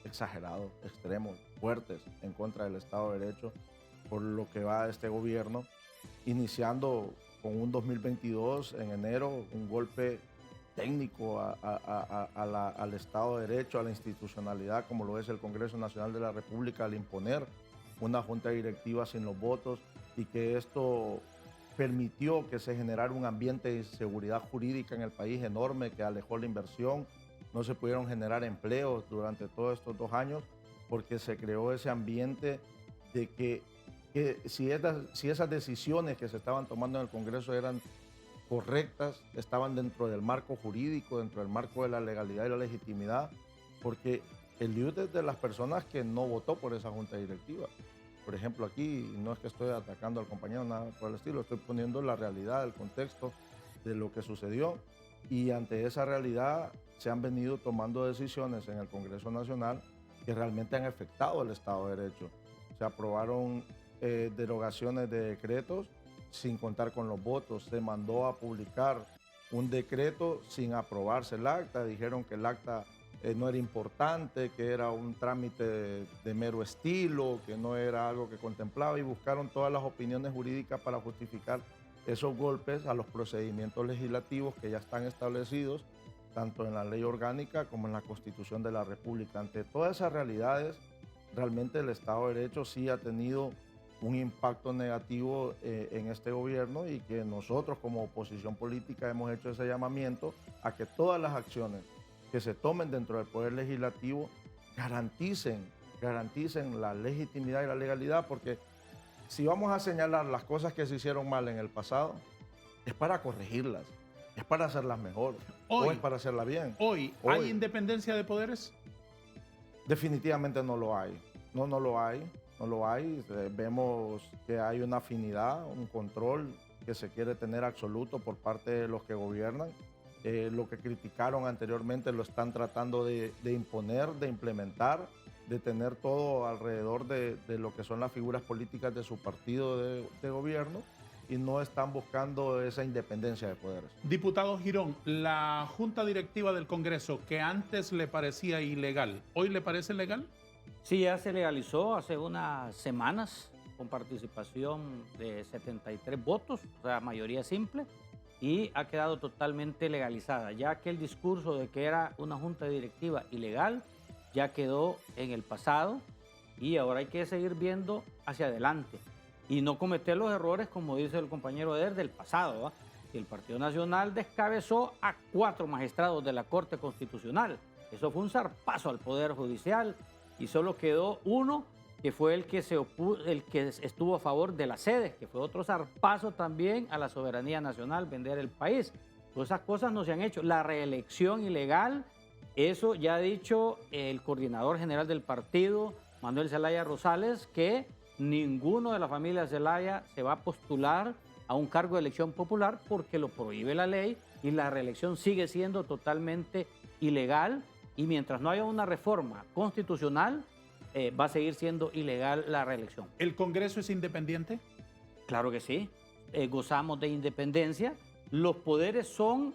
exagerados, extremos, fuertes en contra del Estado de Derecho por lo que va de este gobierno, iniciando con un 2022 en enero, un golpe técnico al Estado de Derecho, a la institucionalidad como lo es el Congreso Nacional de la República, al imponer una junta directiva sin los votos, y que esto permitió que se generara un ambiente de inseguridad jurídica en el país enorme que alejó la inversión. No se pudieron generar empleos durante todos estos 2 años porque se creó ese ambiente de que si esas decisiones que se estaban tomando en el Congreso eran correctas, estaban dentro del marco jurídico, dentro del marco de la legalidad y la legitimidad, porque Eliud es de las personas que no votó por esa junta directiva. Por ejemplo, aquí no es que estoy atacando al compañero, nada por el estilo, estoy poniendo la realidad, el contexto de lo que sucedió, y ante esa realidad se han venido tomando decisiones en el Congreso Nacional que realmente han afectado el Estado de Derecho. Se aprobaron derogaciones de decretos sin contar con los votos. Se mandó a publicar un decreto sin aprobarse el acta. Dijeron que el acta no era importante, que era un trámite de mero estilo, que no era algo que contemplaba, y buscaron todas las opiniones jurídicas para justificar esos golpes a los procedimientos legislativos que ya están establecidos, tanto en la ley orgánica como en la Constitución de la República. Ante todas esas realidades, realmente el Estado de Derecho sí ha tenido un impacto negativo en este gobierno, y que nosotros como oposición política hemos hecho ese llamamiento a que todas las acciones que se tomen dentro del Poder Legislativo garanticen la legitimidad y la legalidad, porque si vamos a señalar las cosas que se hicieron mal en el pasado, es para corregirlas, es para hacerlas mejor, o es para hacerlas bien. Hoy, ¿hay independencia de poderes? Definitivamente no lo hay. No lo hay. Vemos que hay una afinidad, un control que se quiere tener absoluto por parte de los que gobiernan. Lo que criticaron anteriormente lo están tratando de imponer, de implementar, de tener todo alrededor de lo que son las figuras políticas de su partido de gobierno, y no están buscando esa independencia de poderes. Diputado Girón, la Junta Directiva del Congreso, que antes le parecía ilegal, ¿hoy le parece legal? Sí, ya se legalizó hace unas semanas con participación de 73 votos, o sea, mayoría simple, y ha quedado totalmente legalizada, ya que el discurso de que era una junta directiva ilegal ya quedó en el pasado, y ahora hay que seguir viendo hacia adelante y no cometer los errores, como dice el compañero Eder, del pasado, ¿va? El Partido Nacional descabezó a 4 magistrados de la Corte Constitucional. Eso fue un zarpazo al Poder Judicial, y solo quedó uno que fue el que estuvo a favor de las sedes, que fue otro zarpazo también a la soberanía nacional, vender el país. Todas esas cosas no se han hecho. La reelección ilegal, eso ya ha dicho el coordinador general del partido, Manuel Zelaya Rosales, que ninguno de la familia Zelaya se va a postular a un cargo de elección popular porque lo prohíbe la ley y la reelección sigue siendo totalmente ilegal, y mientras no haya una reforma constitucional va a seguir siendo ilegal la reelección. ¿El Congreso es independiente? Claro que sí, gozamos de independencia, los poderes son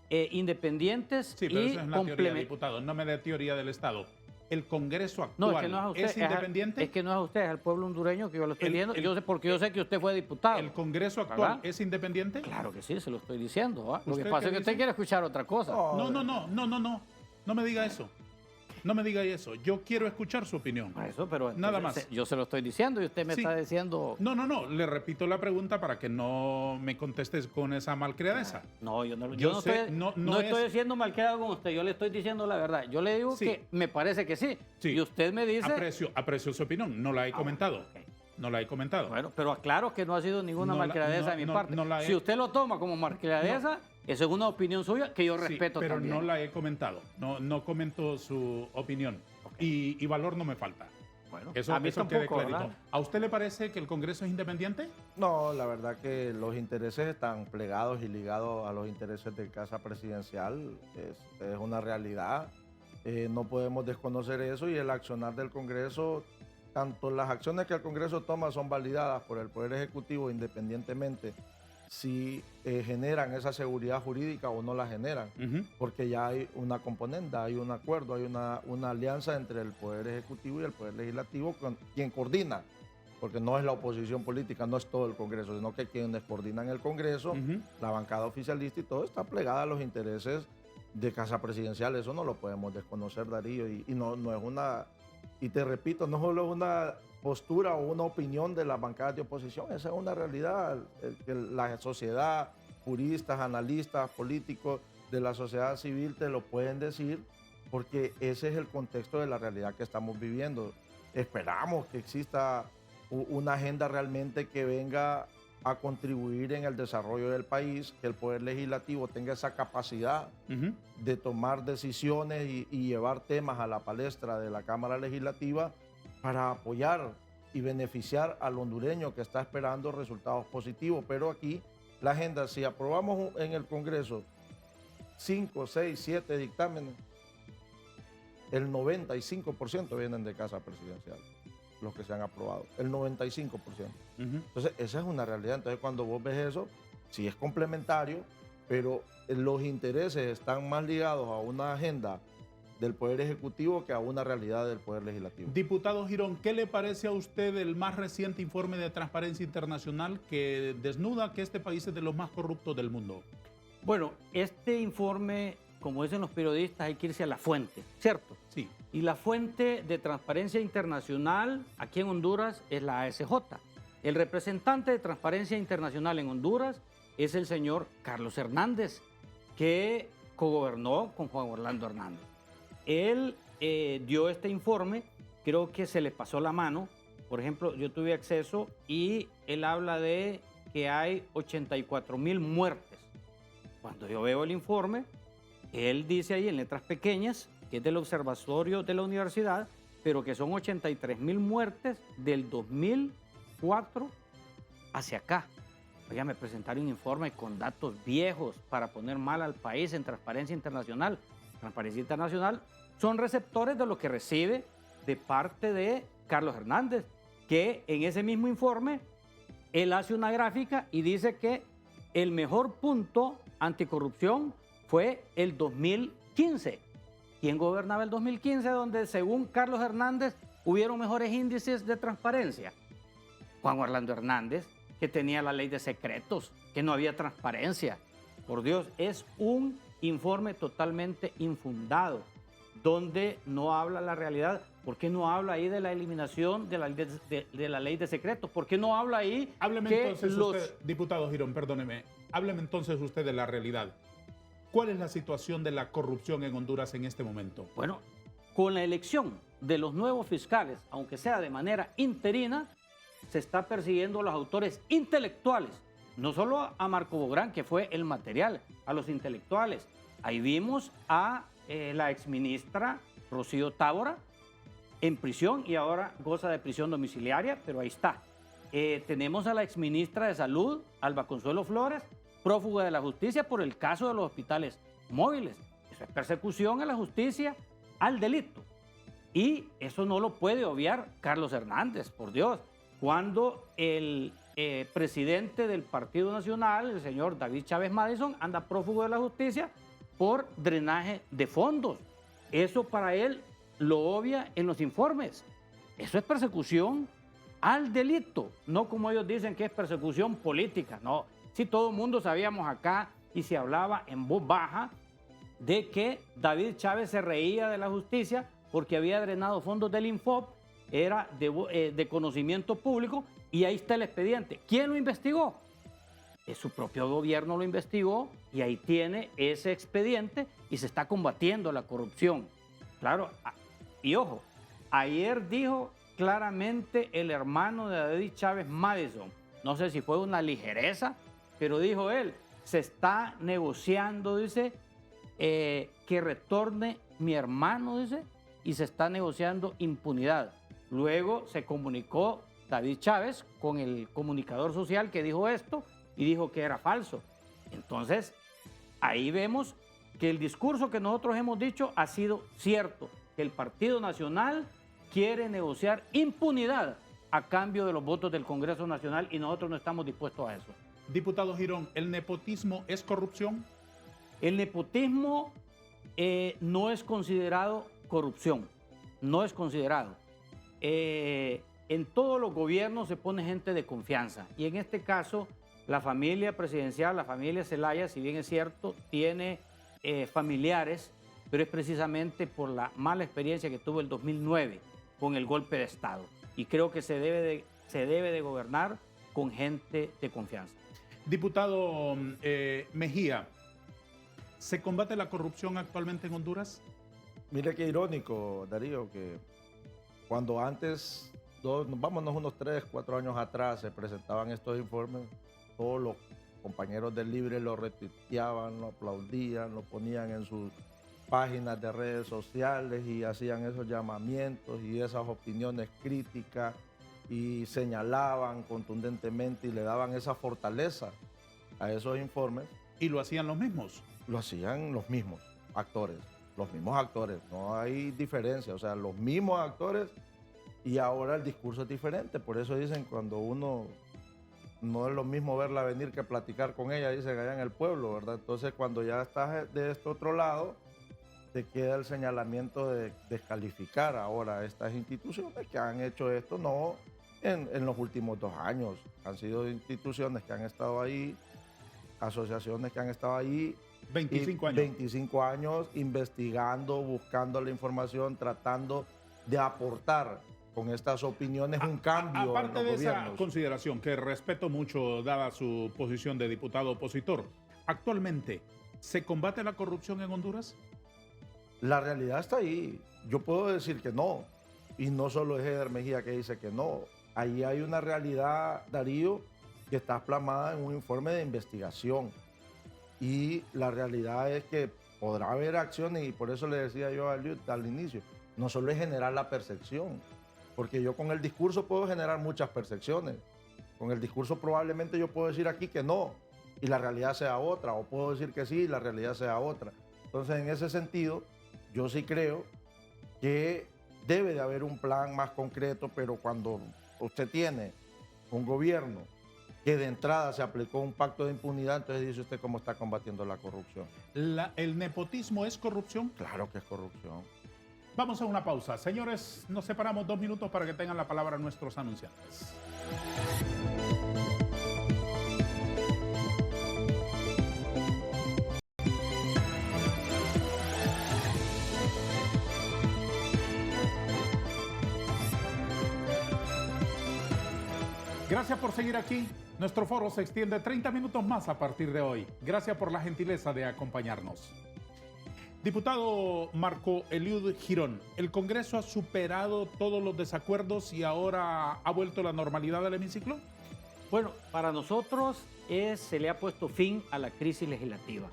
independientes Sí, pero y eso es una teoría, diputado, no me dé teoría del Estado. ¿El Congreso actual No, es que no es a usted, es independiente? Es que no es a usted, es al pueblo hondureño que yo lo estoy diciendo, porque yo sé que usted fue diputado. ¿El Congreso actual ¿verdad? es independiente? Claro que sí, se lo estoy diciendo. ¿Va? Lo que ¿Usted pasa qué es que usted dice? quiere escuchar otra cosa. No me diga eso. No me diga eso. Yo quiero escuchar su opinión. Por eso, pero Nada entonces, más. yo se lo estoy diciendo y usted me Sí. está diciendo... No. Le repito la pregunta para que no me contestes con esa malcriadeza. No, yo no, Yo no sé, estoy, no no estoy es- diciendo malcriado con usted, yo le estoy diciendo la verdad. Yo le digo Sí. que me parece que sí. Sí. Y usted me dice... Aprecio su opinión. No la he comentado. ok. No la he comentado. Bueno, pero aclaro que no ha sido ninguna No la- malcriadeza no- de mi no- parte. no la he- Si usted lo toma como malcriadeza, eso es una opinión suya que yo Sí, respeto pero también. no la he comentado. No comento su opinión. Y valor no me falta. Bueno, Eso a mí quede tampoco, clarito. ¿verdad? ¿A usted le parece que el Congreso es independiente? No, la verdad que los intereses están plegados y ligados a los intereses de Casa Presidencial. Es una realidad. No podemos desconocer eso, y el accionar del Congreso, tanto las acciones que el Congreso toma son validadas por el Poder Ejecutivo independientemente si generan esa seguridad jurídica o no la generan, Ujú. porque ya hay una componenda, hay un acuerdo, hay una alianza entre el Poder Ejecutivo y el Poder Legislativo, quien coordina, porque no es la oposición política, no es todo el Congreso, sino que quienes coordinan el Congreso, Ujú. la bancada oficialista y todo está plegada a los intereses de Casa Presidencial. Eso no lo podemos desconocer, Darío, y no es una, y te repito, no solo es una postura o una opinión de las bancadas de oposición, esa es una realidad que la sociedad, juristas, analistas, políticos de la sociedad civil te lo pueden decir, porque ese es el contexto de la realidad que estamos viviendo. Esperamos que exista una agenda realmente que venga a contribuir en el desarrollo del país, que el Poder Legislativo tenga esa capacidad Ujú. de tomar decisiones y llevar temas a la palestra de la Cámara Legislativa para apoyar y beneficiar al hondureño que está esperando resultados positivos. Pero aquí la agenda, si aprobamos en el Congreso 5, 6, 7 dictámenes, el 95% vienen de Casa Presidencial, los que se han aprobado, el 95%. Ujú. Entonces, esa es una realidad. Entonces, cuando vos ves eso, sí es complementario, pero los intereses están más ligados a una agenda del Poder Ejecutivo que a una realidad del Poder Legislativo. Diputado Girón, ¿qué le parece a usted el más reciente informe de Transparencia Internacional que desnuda que este país es de los más corruptos del mundo? Bueno, este informe, como dicen los periodistas, hay que irse a la fuente, ¿cierto? Sí. Y la fuente de Transparencia Internacional aquí en Honduras es la ASJ. El representante de Transparencia Internacional en Honduras es el señor Carlos Hernández, que cogobernó con Juan Orlando Hernández. Él dio este informe, creo que se le pasó la mano. Por ejemplo, yo tuve acceso y él habla de que hay 84,000 muertes. Cuando yo veo el informe, él dice ahí en letras pequeñas que es del observatorio de la universidad, pero que son 83,000 muertes del 2004 hacia acá. Oiga, me presentaron un informe con datos viejos para poner mal al país en Transparencia Internacional. Transparencia Internacional son receptores de lo que recibe de parte de Carlos Hernández, que en ese mismo informe él hace una gráfica y dice que el mejor punto anticorrupción fue el 2015. ¿Quién gobernaba el 2015? Donde según Carlos Hernández hubieron mejores índices de transparencia. Juan Orlando Hernández, que tenía la ley de secretos, que no había transparencia. Por Dios, es un informe totalmente infundado, donde no habla la realidad. ¿Por qué no habla ahí de la eliminación de la ley de secretos? ¿Por qué no habla ahí Hábleme que entonces usted, diputado Girón, perdóneme. Hábleme entonces usted de la realidad. ¿Cuál es la situación de la corrupción en Honduras en este momento? Bueno, con la elección de los nuevos fiscales, aunque sea de manera interina, se está persiguiendo a los autores intelectuales, no solo a Marco Bográn, que fue el material, a los intelectuales. Ahí vimos a la exministra Rocío Tábora en prisión y ahora goza de prisión domiciliaria, pero ahí está. Tenemos a la exministra de Salud, Alba Consuelo Flores, prófuga de la justicia por el caso de los hospitales móviles. Eso es persecución a la justicia, al delito. Y eso no lo puede obviar Carlos Hernández, por Dios. Cuando el presidente del Partido Nacional, el señor David Chávez Madison, anda prófugo de la justicia por drenaje de fondos. Eso para él lo obvia en los informes. Eso es persecución al delito, no como ellos dicen que es persecución política. No, si todo el mundo sabíamos acá y se hablaba en voz baja de que David Chávez se reía de la justicia porque había drenado fondos del Infop, era de conocimiento público, y ahí está el expediente. ¿Quién lo investigó? Su propio gobierno lo investigó y ahí tiene ese expediente y se está combatiendo la corrupción. Claro, y ojo, ayer dijo claramente el hermano de David Chávez Madison, no sé si fue una ligereza, pero dijo él, se está negociando, dice, que retorne mi hermano, dice, y se está negociando impunidad. Luego se comunicó David Chávez con el comunicador social que dijo esto y dijo que era falso. Entonces, ahí vemos que el discurso que nosotros hemos dicho ha sido cierto, que el Partido Nacional quiere negociar impunidad a cambio de los votos del Congreso Nacional y nosotros no estamos dispuestos a eso. Diputado Girón, ¿el nepotismo es corrupción? El nepotismo no es considerado corrupción, no es considerado. En todos los gobiernos se pone gente de confianza y en este caso la familia presidencial, la familia Zelaya, si bien es cierto, tiene familiares, pero es precisamente por la mala experiencia que tuvo el 2009 con el golpe de Estado. Y creo que se debe de gobernar con gente de confianza. Diputado Mejía, ¿se combate la corrupción actualmente en Honduras? Mire qué irónico, Darío, que cuando antes, vámonos unos 3, 4 años atrás, se presentaban estos informes, todos los compañeros del Libre lo retuiteaban, lo aplaudían, lo ponían en sus páginas de redes sociales y hacían esos llamamientos y esas opiniones críticas y señalaban contundentemente y le daban esa fortaleza a esos informes. ¿Y lo hacían los mismos? Lo hacían los mismos actores, no hay diferencia, o sea, los mismos actores, y ahora el discurso es diferente. Por eso dicen, cuando uno no es lo mismo verla venir que platicar con ella, dicen allá en el pueblo, ¿verdad? Entonces, cuando ya estás de este otro lado, te queda el señalamiento de descalificar ahora a estas instituciones que han hecho esto, no en los últimos 2 años, han sido instituciones que han estado ahí, asociaciones que han estado ahí 25 años. 25 años investigando, buscando la información, tratando de aportar con estas opiniones un cambio. Aparte en los de esa gobiernos. consideración, que respeto mucho dada su posición de diputado opositor, actualmente, ¿se combate la corrupción en Honduras? La realidad está ahí. Yo puedo decir que no. Y no solo es Eder Mejía que dice que no. Ahí hay una realidad, Darío, que está plasmada en un informe de investigación. Y la realidad es que podrá haber acciones, y por eso le decía yo al inicio, no solo es generar la percepción, porque yo con el discurso puedo generar muchas percepciones. Con el discurso probablemente yo puedo decir aquí que no, y la realidad sea otra, o puedo decir que sí, y la realidad sea otra. Entonces, en ese sentido, yo sí creo que debe de haber un plan más concreto, pero cuando usted tiene un gobierno que de entrada se aplicó un pacto de impunidad, entonces dice usted cómo está combatiendo la corrupción. ¿El nepotismo es corrupción? Claro que es corrupción. Vamos a una pausa. Señores, nos separamos 2 minutos para que tengan la palabra nuestros anunciantes. Gracias por seguir aquí. Nuestro foro se extiende 30 minutos más a partir de hoy. Gracias por la gentileza de acompañarnos. Diputado Marco Eliud Girón, ¿el Congreso ha superado todos los desacuerdos y ahora ha vuelto la normalidad del hemiciclo? Bueno, para nosotros se le ha puesto fin a la crisis legislativa.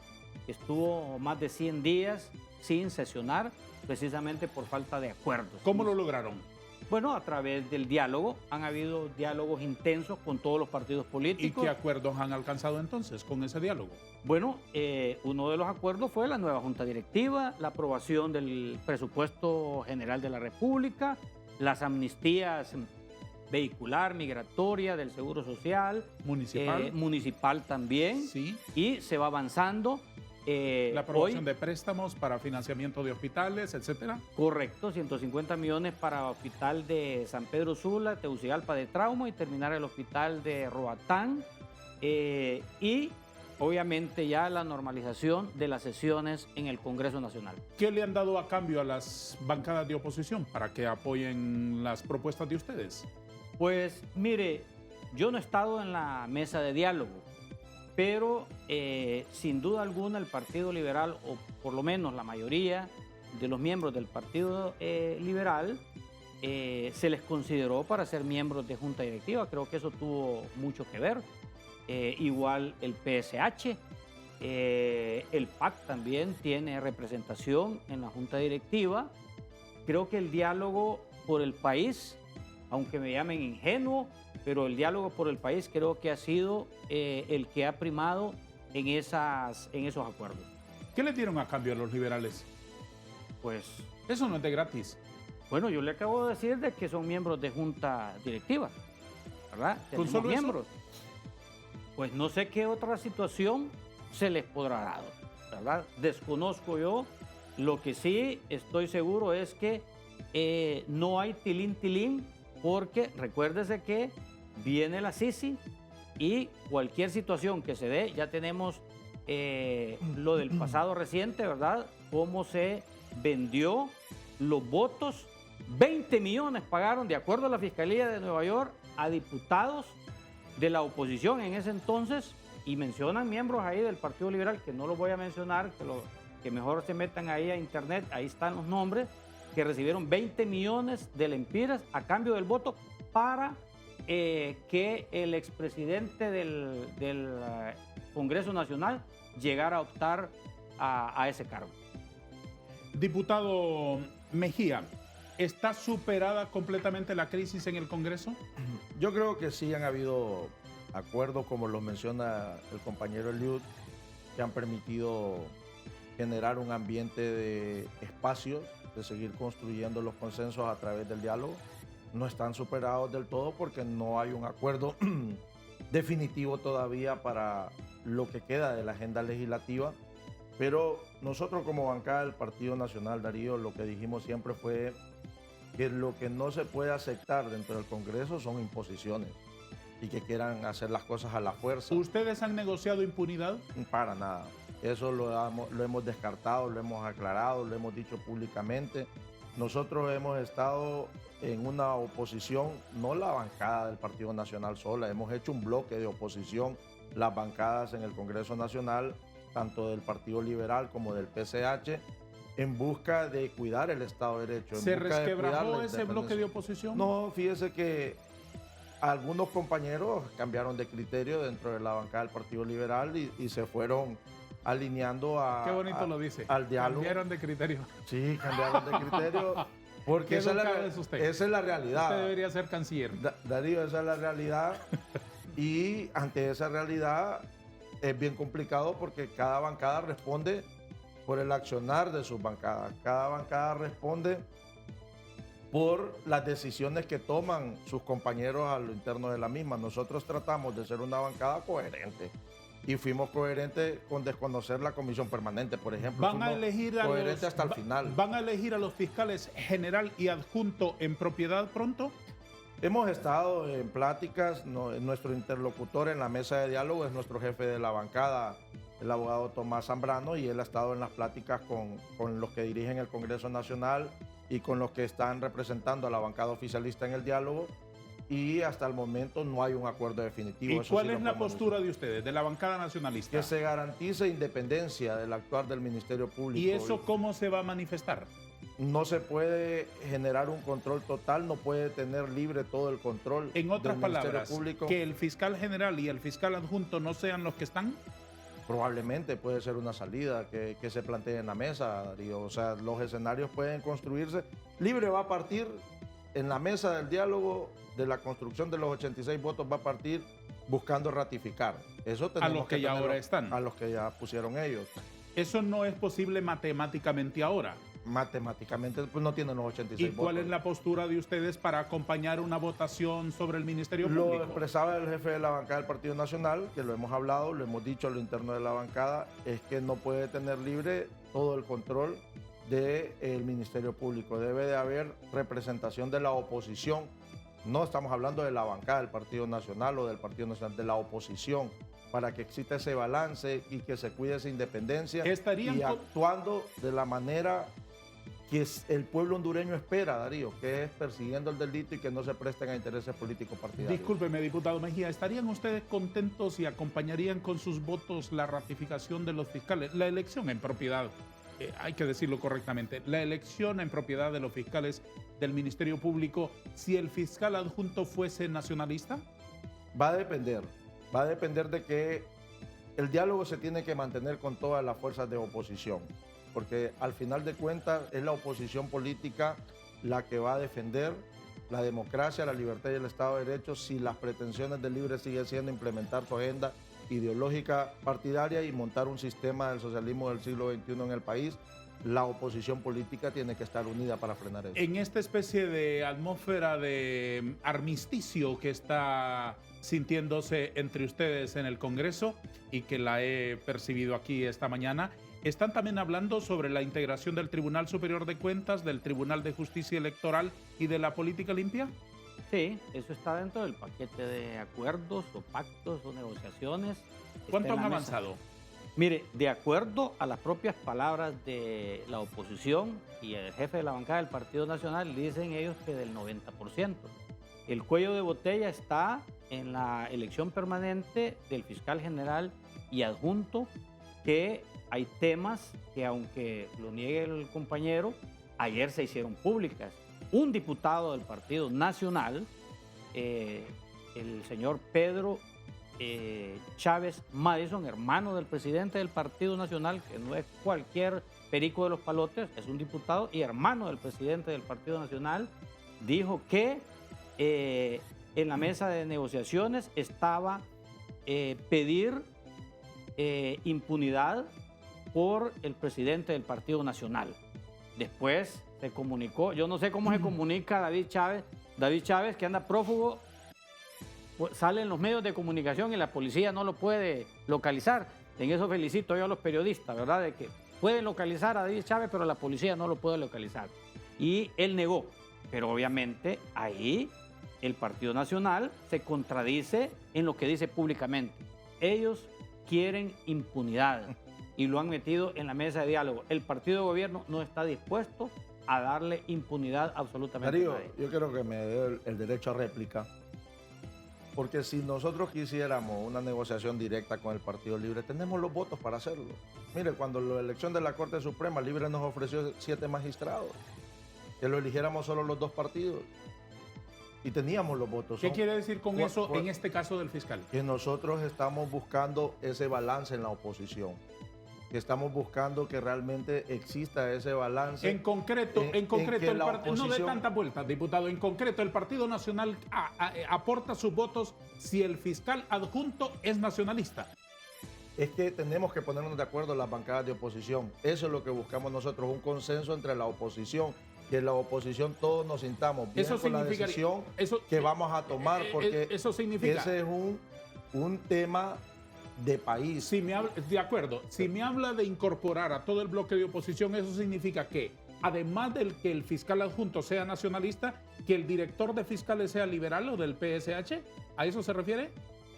Estuvo más de 100 días sin sesionar, precisamente por falta de acuerdos. ¿Cómo lo lograron? Bueno, a través del diálogo. Han habido diálogos intensos con todos los partidos ¿Y políticos. qué acuerdos han alcanzado entonces con ese diálogo? Bueno, uno de los acuerdos fue la nueva Junta Directiva, la aprobación del presupuesto general de la República, las amnistías vehicular, migratoria, del Seguro Social, Municipal. municipal también, Sí. y se va avanzando. La aprobación Hoy, de préstamos para financiamiento de hospitales, etcétera. correcto, 150 millones para el hospital de San Pedro Sula, Tegucigalpa de Trauma y terminar el hospital de Roatán. Y obviamente ya la normalización de las sesiones en el Congreso Nacional. ¿Qué le han dado a cambio a las bancadas de oposición para que apoyen las propuestas de ustedes? Pues mire, yo no he estado en la mesa de diálogo, pero sin duda alguna el Partido Liberal, o por lo menos la mayoría de los miembros del Partido Liberal, se les consideró para ser miembros de Junta Directiva. Creo que eso tuvo mucho que ver. Igual el PSH, el PAC también tiene representación en la Junta Directiva. Creo que el diálogo por el país, aunque me llamen ingenuo, pero el diálogo por el país creo que ha sido el que ha primado en esos acuerdos. ¿Qué les dieron a cambio a los liberales? Pues, Eso no es de gratis. bueno, yo le acabo de decir de que son miembros de Junta Directiva, ¿verdad? ¿Con Tenemos solo eso? miembros. Pues no sé qué otra situación se les podrá dar, ¿verdad? Desconozco yo. Lo que sí estoy seguro es que no hay tilín, porque recuérdese que viene la Sisi y cualquier situación que se dé, ya tenemos lo del pasado reciente, ¿verdad? Cómo se vendió los votos. 20 millones pagaron, de acuerdo a la Fiscalía de Nueva York, a diputados de la oposición en ese entonces, y mencionan miembros ahí del Partido Liberal, que no los voy a mencionar, que mejor se metan ahí a internet, ahí están los nombres, que recibieron 20 millones de lempiras a cambio del voto para que el expresidente del Congreso Nacional llegara a optar a ese cargo. Diputado Mejía, ¿está superada completamente la crisis en el Congreso? Yo creo que sí han habido acuerdos, como los menciona el compañero Eliud, que han permitido generar un ambiente de espacios, de seguir construyendo los consensos a través del diálogo. No están superados del todo porque no hay un acuerdo definitivo todavía para lo que queda de la agenda legislativa. Pero nosotros como bancada del Partido Nacional, Darío, lo que dijimos siempre fue que lo que no se puede aceptar dentro del Congreso son imposiciones y que quieran hacer las cosas a la fuerza. ¿Ustedes han negociado impunidad? Para nada. Eso lo hemos descartado, lo hemos aclarado, lo hemos dicho públicamente. Nosotros hemos estado en una oposición, no la bancada del Partido Nacional sola, hemos hecho un bloque de oposición, las bancadas en el Congreso Nacional, tanto del Partido Liberal como del PSH, en busca de cuidar el Estado de Derecho. ¿Se resquebrajó ese bloque de oposición? No, fíjese que algunos compañeros cambiaron de criterio dentro de la bancada del Partido Liberal y se fueron alineando Qué bonito lo dice. al diálogo. Cambiaron de criterio. Sí, cambiaron de criterio. Porque Qué esa educado es usted. es la realidad. Usted debería ser canciller. Darío, esa es la realidad. Y ante esa realidad es bien complicado porque cada bancada responde por el accionar de sus bancadas. Cada bancada responde por las decisiones que toman sus compañeros a lo interno de la misma. Nosotros tratamos de ser una bancada coherente y fuimos coherentes con desconocer la comisión permanente, por ejemplo. ¿Van a elegir a coherentes hasta el final. ¿Van a elegir a los fiscales general y adjunto en propiedad pronto? Hemos estado en pláticas, nuestro interlocutor en la mesa de diálogo es nuestro jefe de la bancada, el abogado Tomás Zambrano, y él ha estado en las pláticas con los que dirigen el Congreso Nacional y con los que están representando a la bancada oficialista en el diálogo. y hasta el momento no hay un acuerdo definitivo. ¿Y Eso cuál sí es lo la podemos postura decir. de ustedes, de la bancada nacionalista? Que se garantice independencia del actuar del Ministerio Público. ¿Y eso cómo se va a manifestar? No se puede generar un control total, no puede tener libre todo el control En otras del Ministerio palabras, Público. que el fiscal general y el fiscal adjunto no sean los que están. Probablemente puede ser una salida que se plantee en la mesa, Darío. O sea, los escenarios pueden construirse. Libre va a partir en la mesa del diálogo de la construcción de los 86 votos, va a partir buscando ratificar. Eso A los que ya tenerlo- ahora están. A los que ya pusieron ellos. Eso no es posible matemáticamente ahora. Matemáticamente pues no tienen los 86 ¿Y votos. cuál es la postura de ustedes para acompañar una votación sobre el Ministerio Lo Público? expresaba el jefe de la bancada del Partido Nacional, que lo hemos hablado, lo hemos dicho a lo interno de la bancada, es que no puede tener libre todo el control del Ministerio Público. Debe de haber representación de la oposición. No estamos hablando de la bancada del Partido Nacional o del Partido Nacional, de la oposición, para que exista ese balance y que se cuide esa independencia ¿Estarían y con- actuando de la manera que el pueblo hondureño espera, Darío, que es persiguiendo el delito y que no se presten a intereses políticos partidarios. Discúlpeme, diputado Mejía, ¿estarían ustedes contentos y acompañarían con sus votos la ratificación de los fiscales? La elección en propiedad, hay que decirlo correctamente, la elección en propiedad de los fiscales del Ministerio Público, si el fiscal adjunto fuese nacionalista. Va a depender de que el diálogo se tiene que mantener con todas las fuerzas de oposición, porque al final de cuentas es la oposición política la que va a defender la democracia, la libertad y el Estado de Derecho si las pretensiones del Libre siguen siendo implementar su agenda ideológica partidaria y montar un sistema del socialismo del siglo XXI en el país. La oposición política tiene que estar unida para frenar eso. En esta especie de atmósfera de armisticio que está sintiéndose entre ustedes en el Congreso y que la he percibido aquí esta mañana, están también hablando sobre la integración del Tribunal Superior de Cuentas, del Tribunal de Justicia Electoral y de la política limpia. Sí, eso está dentro del paquete de acuerdos o pactos o negociaciones. ¿Cuánto Está en han la mesa. avanzado? Mire, de acuerdo a las propias palabras de la oposición y el jefe de la bancada del Partido Nacional, dicen ellos que del 90%. El cuello de botella está en la elección permanente del fiscal general y adjunto, que hay temas que, aunque lo niegue el compañero, ayer se hicieron públicas. Un diputado del Partido Nacional, el señor Pedro Chávez Madison, hermano del presidente del Partido Nacional, que no es cualquier perico de los palotes, es un diputado y hermano del presidente del Partido Nacional, dijo que en la mesa de negociaciones estaba pedir impunidad por el presidente del Partido Nacional. Después se comunicó, yo no sé cómo se comunica David Chávez, que anda prófugo, pues sale en los medios de comunicación y la policía no lo puede localizar. En eso felicito yo a los periodistas, ¿verdad? De que pueden localizar a David Chávez, pero la policía no lo puede localizar. Y él negó, pero obviamente ahí el Partido Nacional se contradice en lo que dice públicamente. Ellos quieren impunidad y lo han metido en la mesa de diálogo. El partido de gobierno no está dispuesto a darle impunidad absolutamente Darío, a nadie. yo quiero que me dé el derecho a réplica, porque si nosotros quisiéramos una negociación directa con el Partido Libre, tenemos los votos para hacerlo. Mire, cuando la elección de la Corte Suprema, Libre nos ofreció 7 magistrados, que lo eligiéramos solo los 2 partidos, y teníamos los votos. ¿Qué quiere decir con Cu- eso cu- en este caso del fiscal? Que nosotros estamos buscando ese balance en la oposición, que estamos buscando que realmente exista ese balance. En concreto, que el la partido, no de oposición- tantas vueltas, diputado, en concreto, el Partido Nacional aporta sus votos si el fiscal adjunto es nacionalista. Es que tenemos que ponernos de acuerdo las bancadas de oposición. Eso es lo que buscamos nosotros, un consenso entre la oposición, que en la oposición todos nos sintamos bien Eso con la significaría- decisión eso- que vamos a tomar, porque eso significa- ese es un tema de país. Si me habla, de acuerdo, si me habla de incorporar a todo el bloque de oposición, eso significa que, además del que el fiscal adjunto sea nacionalista, que el director de fiscales sea liberal o del PSH, ¿a eso se refiere?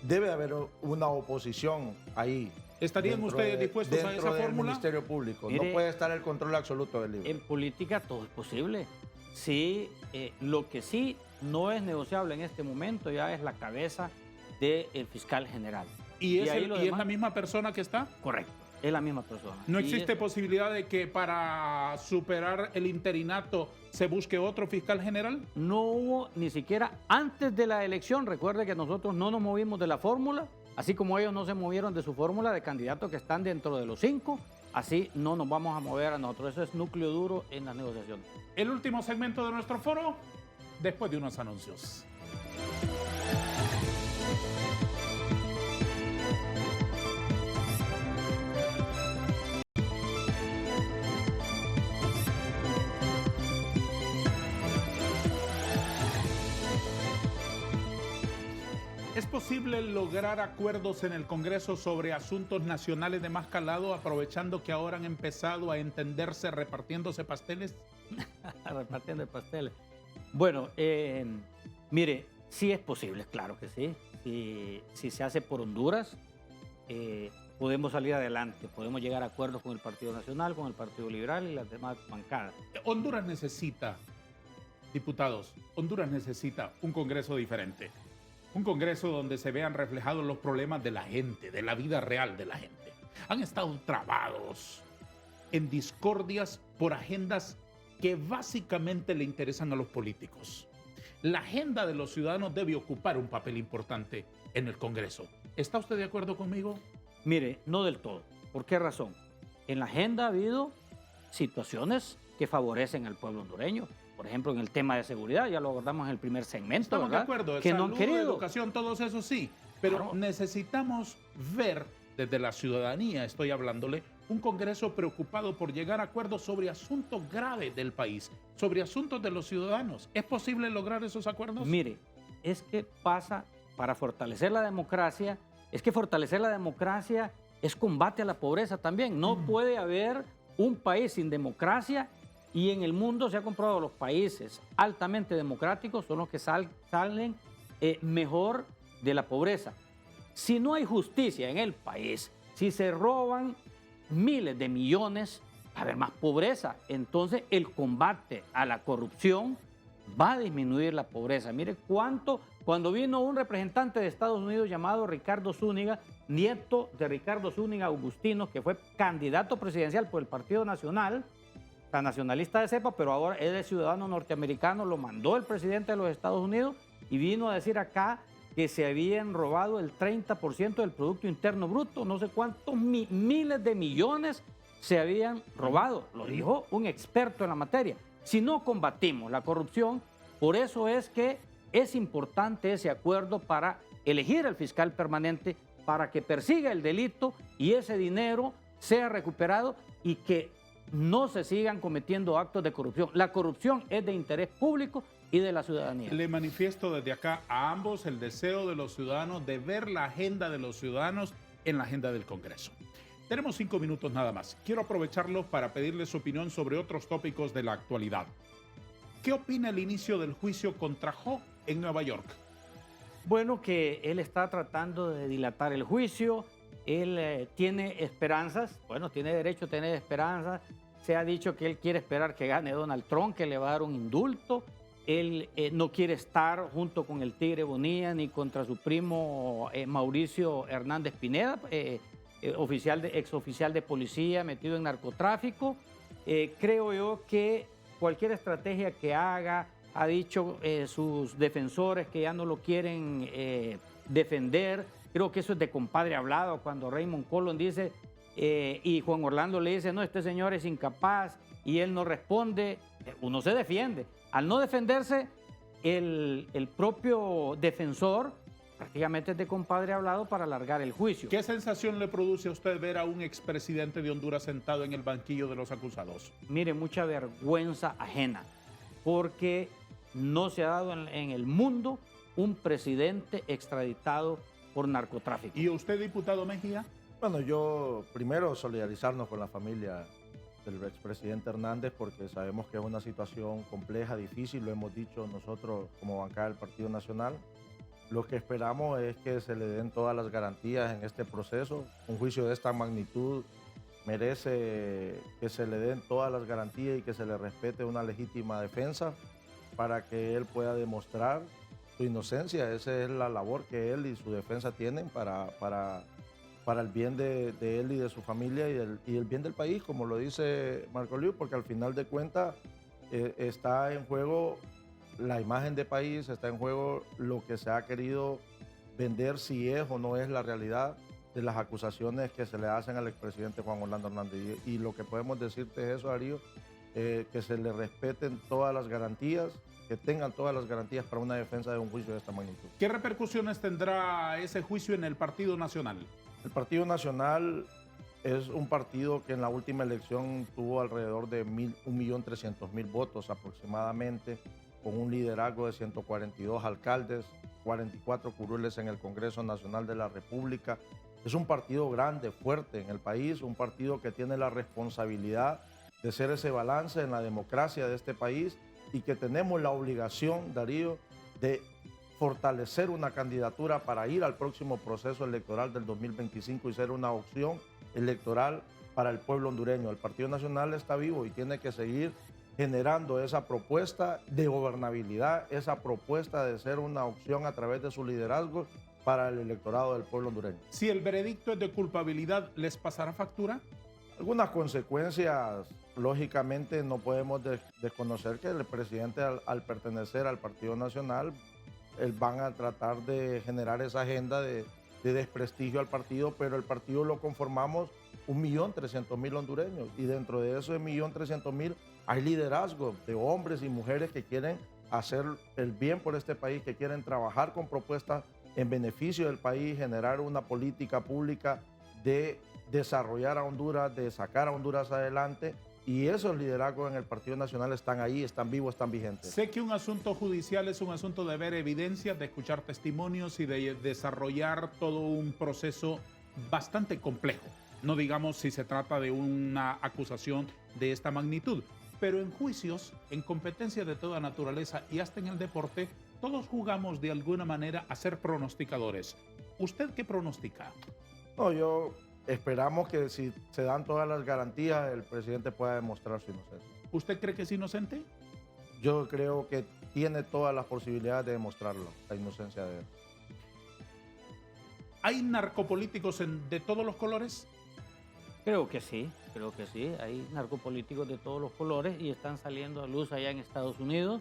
Debe haber una oposición ahí. ¿Estarían dentro ustedes dispuestos a esa dentro del fórmula? Ministerio Público. Mire, no puede estar el control absoluto del Libre. En política todo es posible. Sí, lo que sí no es negociable en este momento, ya es la cabeza del fiscal general. ¿Y es, ahí es lo la demás- misma persona que está? Correcto, es la misma persona. ¿No Y existe posibilidad de que para superar el interinato se busque otro fiscal general? no hubo ni siquiera antes de la elección, recuerde que nosotros no nos movimos de la fórmula, así como ellos no se movieron de su fórmula de candidatos que están dentro de los 5, así no nos vamos a mover a nosotros. Eso es núcleo duro en las negociaciones. El último segmento de nuestro foro, después de unos anuncios. ¿Es posible lograr acuerdos en el Congreso sobre asuntos nacionales de más calado, aprovechando que ahora han empezado a entenderse repartiéndose pasteles? Repartiendo el pastel. Bueno, mire, sí es posible, claro que sí. Si se hace por Honduras, podemos salir adelante, podemos llegar a acuerdos con el Partido Nacional, con el Partido Liberal y las demás bancadas. Honduras necesita, diputados, Honduras necesita un Congreso diferente. Un Congreso donde se vean reflejados los problemas de la gente, de la vida real de la gente. Han estado trabados en discordias por agendas que básicamente le interesan a los políticos. La agenda de los ciudadanos debe ocupar un papel importante en el Congreso. ¿Está usted de acuerdo conmigo? Mire, no del todo. ¿Por qué razón? En la agenda ha habido situaciones que favorecen al pueblo hondureño. Por ejemplo, en el tema de seguridad, ya lo abordamos en el primer segmento, Estamos ¿verdad? de acuerdo, que salud, no han querido. educación, todos esos sí. Pero Claro. necesitamos ver, desde la ciudadanía estoy hablándole, un Congreso preocupado por llegar a acuerdos sobre asuntos graves del país, sobre asuntos de los ciudadanos. ¿Es posible lograr esos acuerdos? Mire, es que pasa para fortalecer la democracia, es que fortalecer la democracia es combate a la pobreza también. No puede haber un país sin democracia. Y en el mundo se ha comprobado, los países altamente democráticos son los que salen mejor de la pobreza. Si no hay justicia en el país, si se roban miles de millones, va a haber más pobreza. Entonces el combate a la corrupción va a disminuir la pobreza. Mire cuando vino un representante de Estados Unidos llamado Ricardo Zúñiga, nieto de Ricardo Zúñiga Augustino, que fue candidato presidencial por el Partido Nacional, la nacionalista de cepa, pero ahora es de ciudadano norteamericano, lo mandó el presidente de los Estados Unidos y vino a decir acá que se habían robado el 30% del Producto Interno Bruto, no sé cuántos miles de millones se habían robado, lo dijo un experto en la materia. Si no combatimos la corrupción, por eso es que es importante ese acuerdo para elegir al fiscal permanente, para que persiga el delito y ese dinero sea recuperado y que no se sigan cometiendo actos de corrupción. La corrupción es de interés público y de la ciudadanía. Le manifiesto desde acá a ambos el deseo de los ciudadanos de ver la agenda de los ciudadanos en la agenda del Congreso. Tenemos 5 minutos nada más. Quiero aprovecharlo para pedirle su opinión sobre otros tópicos de la actualidad. ¿Qué opina el inicio del juicio contra Ho en Nueva York? Bueno, que él está tratando de dilatar el juicio. Él tiene esperanzas, bueno, tiene derecho a tener esperanzas. Se ha dicho que él quiere esperar que gane Donald Trump, que le va a dar un indulto. Él no quiere estar junto con el Tigre Bonilla ni contra su primo Mauricio Hernández Pineda, ex oficial de policía metido en narcotráfico. Creo yo que cualquier estrategia que haga, ha dicho sus defensores que ya no lo quieren defender. Creo que eso es de compadre hablado, cuando Raymond Colón dice y Juan Orlando le dice, no, este señor es incapaz y él no responde, uno se defiende. Al no defenderse, el propio defensor prácticamente es de compadre hablado para alargar el juicio. ¿Qué sensación le produce a usted ver a un expresidente de Honduras sentado en el banquillo de los acusados? Mire, mucha vergüenza ajena, porque no se ha dado en el mundo un presidente extraditado por narcotráfico. ¿Y usted, diputado Mejía? Bueno, yo primero solidarizarnos con la familia del expresidente Hernández porque sabemos que es una situación compleja, difícil, lo hemos dicho nosotros como bancada del Partido Nacional. Lo que esperamos es que se le den todas las garantías en este proceso. Un juicio de esta magnitud merece que se le den todas las garantías y que se le respete una legítima defensa. para que él pueda demostrar su inocencia. Esa es la labor que él y su defensa tienen para el bien de él y de su familia y el bien del país, como lo dice Marco Liu, porque al final de cuentas está en juego la imagen de país, está en juego lo que se ha querido vender, si es o no es la realidad de las acusaciones que se le hacen al expresidente Juan Orlando Hernández. Y lo que podemos decirte es eso, Darío, que se le respeten todas las garantías, que tengan todas las garantías para una defensa de un juicio de esta magnitud. ¿Qué repercusiones tendrá ese juicio en el Partido Nacional? El Partido Nacional es un partido que en la última elección tuvo alrededor de 1.300.000 votos aproximadamente, con un liderazgo de 142 alcaldes, 44 curules en el Congreso Nacional de la República. Es un partido grande, fuerte en el país, un partido que tiene la responsabilidad de ser ese balance en la democracia de este país y que tenemos la obligación, Darío, de fortalecer una candidatura para ir al próximo proceso electoral del 2025 y ser una opción electoral para el pueblo hondureño. El Partido Nacional está vivo y tiene que seguir generando esa propuesta de gobernabilidad, esa propuesta de ser una opción a través de su liderazgo para el electorado del pueblo hondureño. Si el veredicto es de culpabilidad, ¿les pasará factura? Algunas consecuencias, lógicamente, no podemos desconocer que el presidente, al pertenecer al Partido Nacional, van a tratar de generar esa agenda de desprestigio al partido, pero el partido lo conformamos 1.300.000 hondureños y dentro de esos 1.300.000 hay liderazgo de hombres y mujeres que quieren hacer el bien por este país, que quieren trabajar con propuestas en beneficio del país, generar una política pública de desarrollar a Honduras, de sacar a Honduras adelante. Y esos liderazgos en el Partido Nacional están ahí, están vivos, están vigentes. Sé que un asunto judicial es un asunto de ver evidencias, de escuchar testimonios y de desarrollar todo un proceso bastante complejo. No digamos si se trata de una acusación de esta magnitud, pero en juicios, en competencias de toda naturaleza y hasta en el deporte, todos jugamos de alguna manera a ser pronosticadores. ¿Usted qué pronostica? No, esperamos que si se dan todas las garantías, el presidente pueda demostrar su inocencia. ¿Usted cree que es inocente? Yo creo que tiene todas las posibilidades de demostrarlo, la inocencia de él. ¿Hay narcopolíticos de todos los colores? Creo que sí. Hay narcopolíticos de todos los colores y están saliendo a luz allá en Estados Unidos,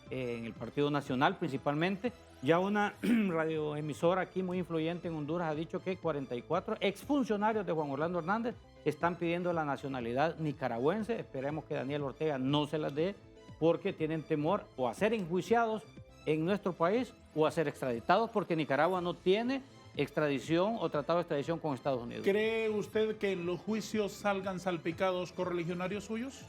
en el Partido Nacional principalmente. Ya una radioemisora aquí muy influyente en Honduras ha dicho que 44 exfuncionarios de Juan Orlando Hernández están pidiendo la nacionalidad nicaragüense. Esperemos que Daniel Ortega no se las dé porque tienen temor o a ser enjuiciados en nuestro país o a ser extraditados porque Nicaragua no tiene extradición o tratado de extradición con Estados Unidos. ¿Cree usted que en los juicios salgan salpicados correligionarios suyos?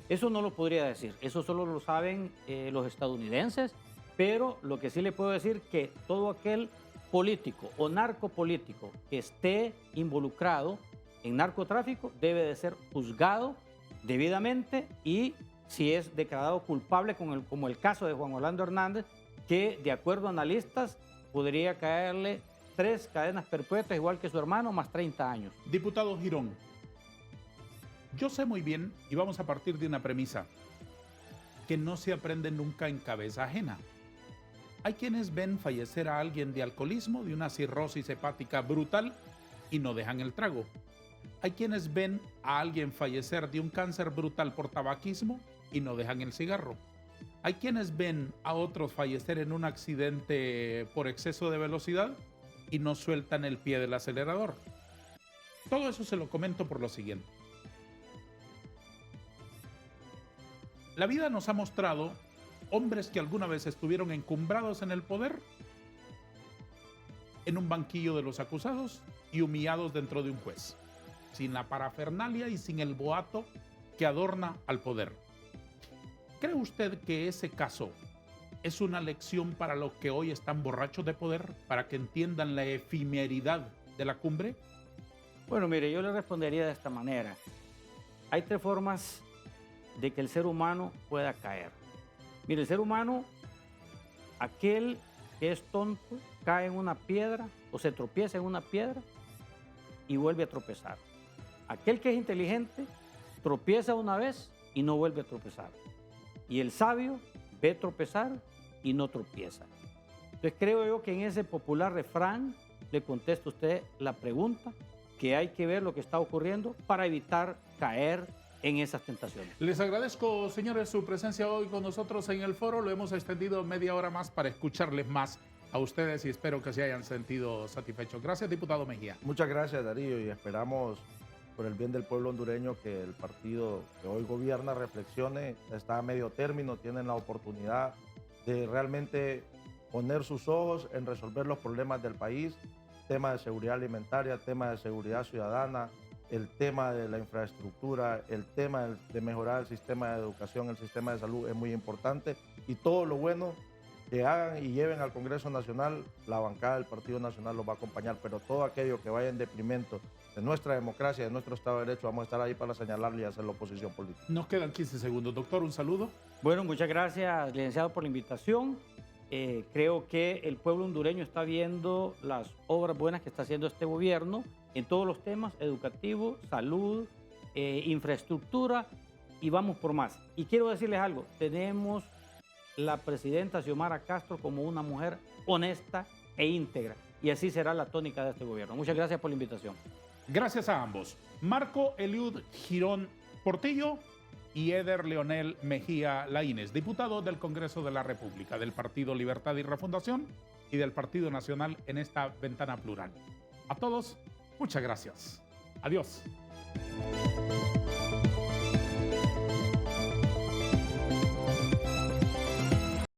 Eso no lo podría decir, eso solo lo saben los estadounidenses, pero lo que sí le puedo decir que todo aquel político o narcopolítico que esté involucrado en narcotráfico debe de ser juzgado debidamente y si es declarado culpable como el caso de Juan Orlando Hernández, que de acuerdo a analistas podría caerle 3 cadenas perpetuas igual que su hermano más 30 años. Diputado Girón, yo sé muy bien, y vamos a partir de una premisa, que no se aprende nunca en cabeza ajena. Hay quienes ven fallecer a alguien de alcoholismo, de una cirrosis hepática brutal, y no dejan el trago. Hay quienes ven a alguien fallecer de un cáncer brutal por tabaquismo y no dejan el cigarro. Hay quienes ven a otros fallecer en un accidente por exceso de velocidad y no sueltan el pie del acelerador. Todo eso se lo comento por lo siguiente. La vida nos ha mostrado hombres que alguna vez estuvieron encumbrados en el poder, en un banquillo de los acusados y humillados dentro de un juez, sin la parafernalia y sin el boato que adorna al poder. ¿Cree usted que ese caso es una lección para los que hoy están borrachos de poder, para que entiendan la efemeridad de la cumbre? Bueno, mire, yo le respondería de esta manera. Hay 3 formas de que el ser humano pueda caer. Mire, el ser humano, aquel que es tonto, cae en una piedra o se tropieza en una piedra y vuelve a tropezar. Aquel que es inteligente tropieza una vez y no vuelve a tropezar. Y el sabio ve tropezar y no tropieza. Entonces creo yo que en ese popular refrán le contesta usted la pregunta, que hay que ver lo que está ocurriendo para evitar caer en esas tentaciones. Les agradezco, señores, su presencia hoy con nosotros en el foro. Lo hemos extendido media hora más para escucharles más a ustedes y espero que se hayan sentido satisfechos. Gracias, diputado Mejía. Muchas gracias, Darío, y esperamos, por el bien del pueblo hondureño, que el partido que hoy gobierna reflexione. Está a medio término, tienen la oportunidad de realmente poner sus ojos en resolver los problemas del país, tema de seguridad alimentaria, tema de seguridad ciudadana, el tema de la infraestructura, el tema de mejorar el sistema de educación, el sistema de salud es muy importante, y todo lo bueno que hagan y lleven al Congreso Nacional, la bancada del Partido Nacional los va a acompañar, pero todo aquello que vaya en detrimento de nuestra democracia, de nuestro Estado de Derecho, vamos a estar ahí para señalarle y hacer la oposición política. Nos quedan 15 segundos. Doctor, un saludo. Bueno, muchas gracias, licenciado, por la invitación. Creo que el pueblo hondureño está viendo las obras buenas que está haciendo este gobierno en todos los temas: educativo, salud, infraestructura, y vamos por más. Y quiero decirles algo, tenemos la presidenta Xiomara Castro como una mujer honesta e íntegra, y así será la tónica de este gobierno. Muchas gracias por la invitación. Gracias a ambos. Marco Eliud Girón Portillo y Eder Leonel Mejía Laínez, diputados del Congreso de la República, del Partido Libertad y Refundación y del Partido Nacional en esta ventana plural. A todos, muchas gracias. Adiós.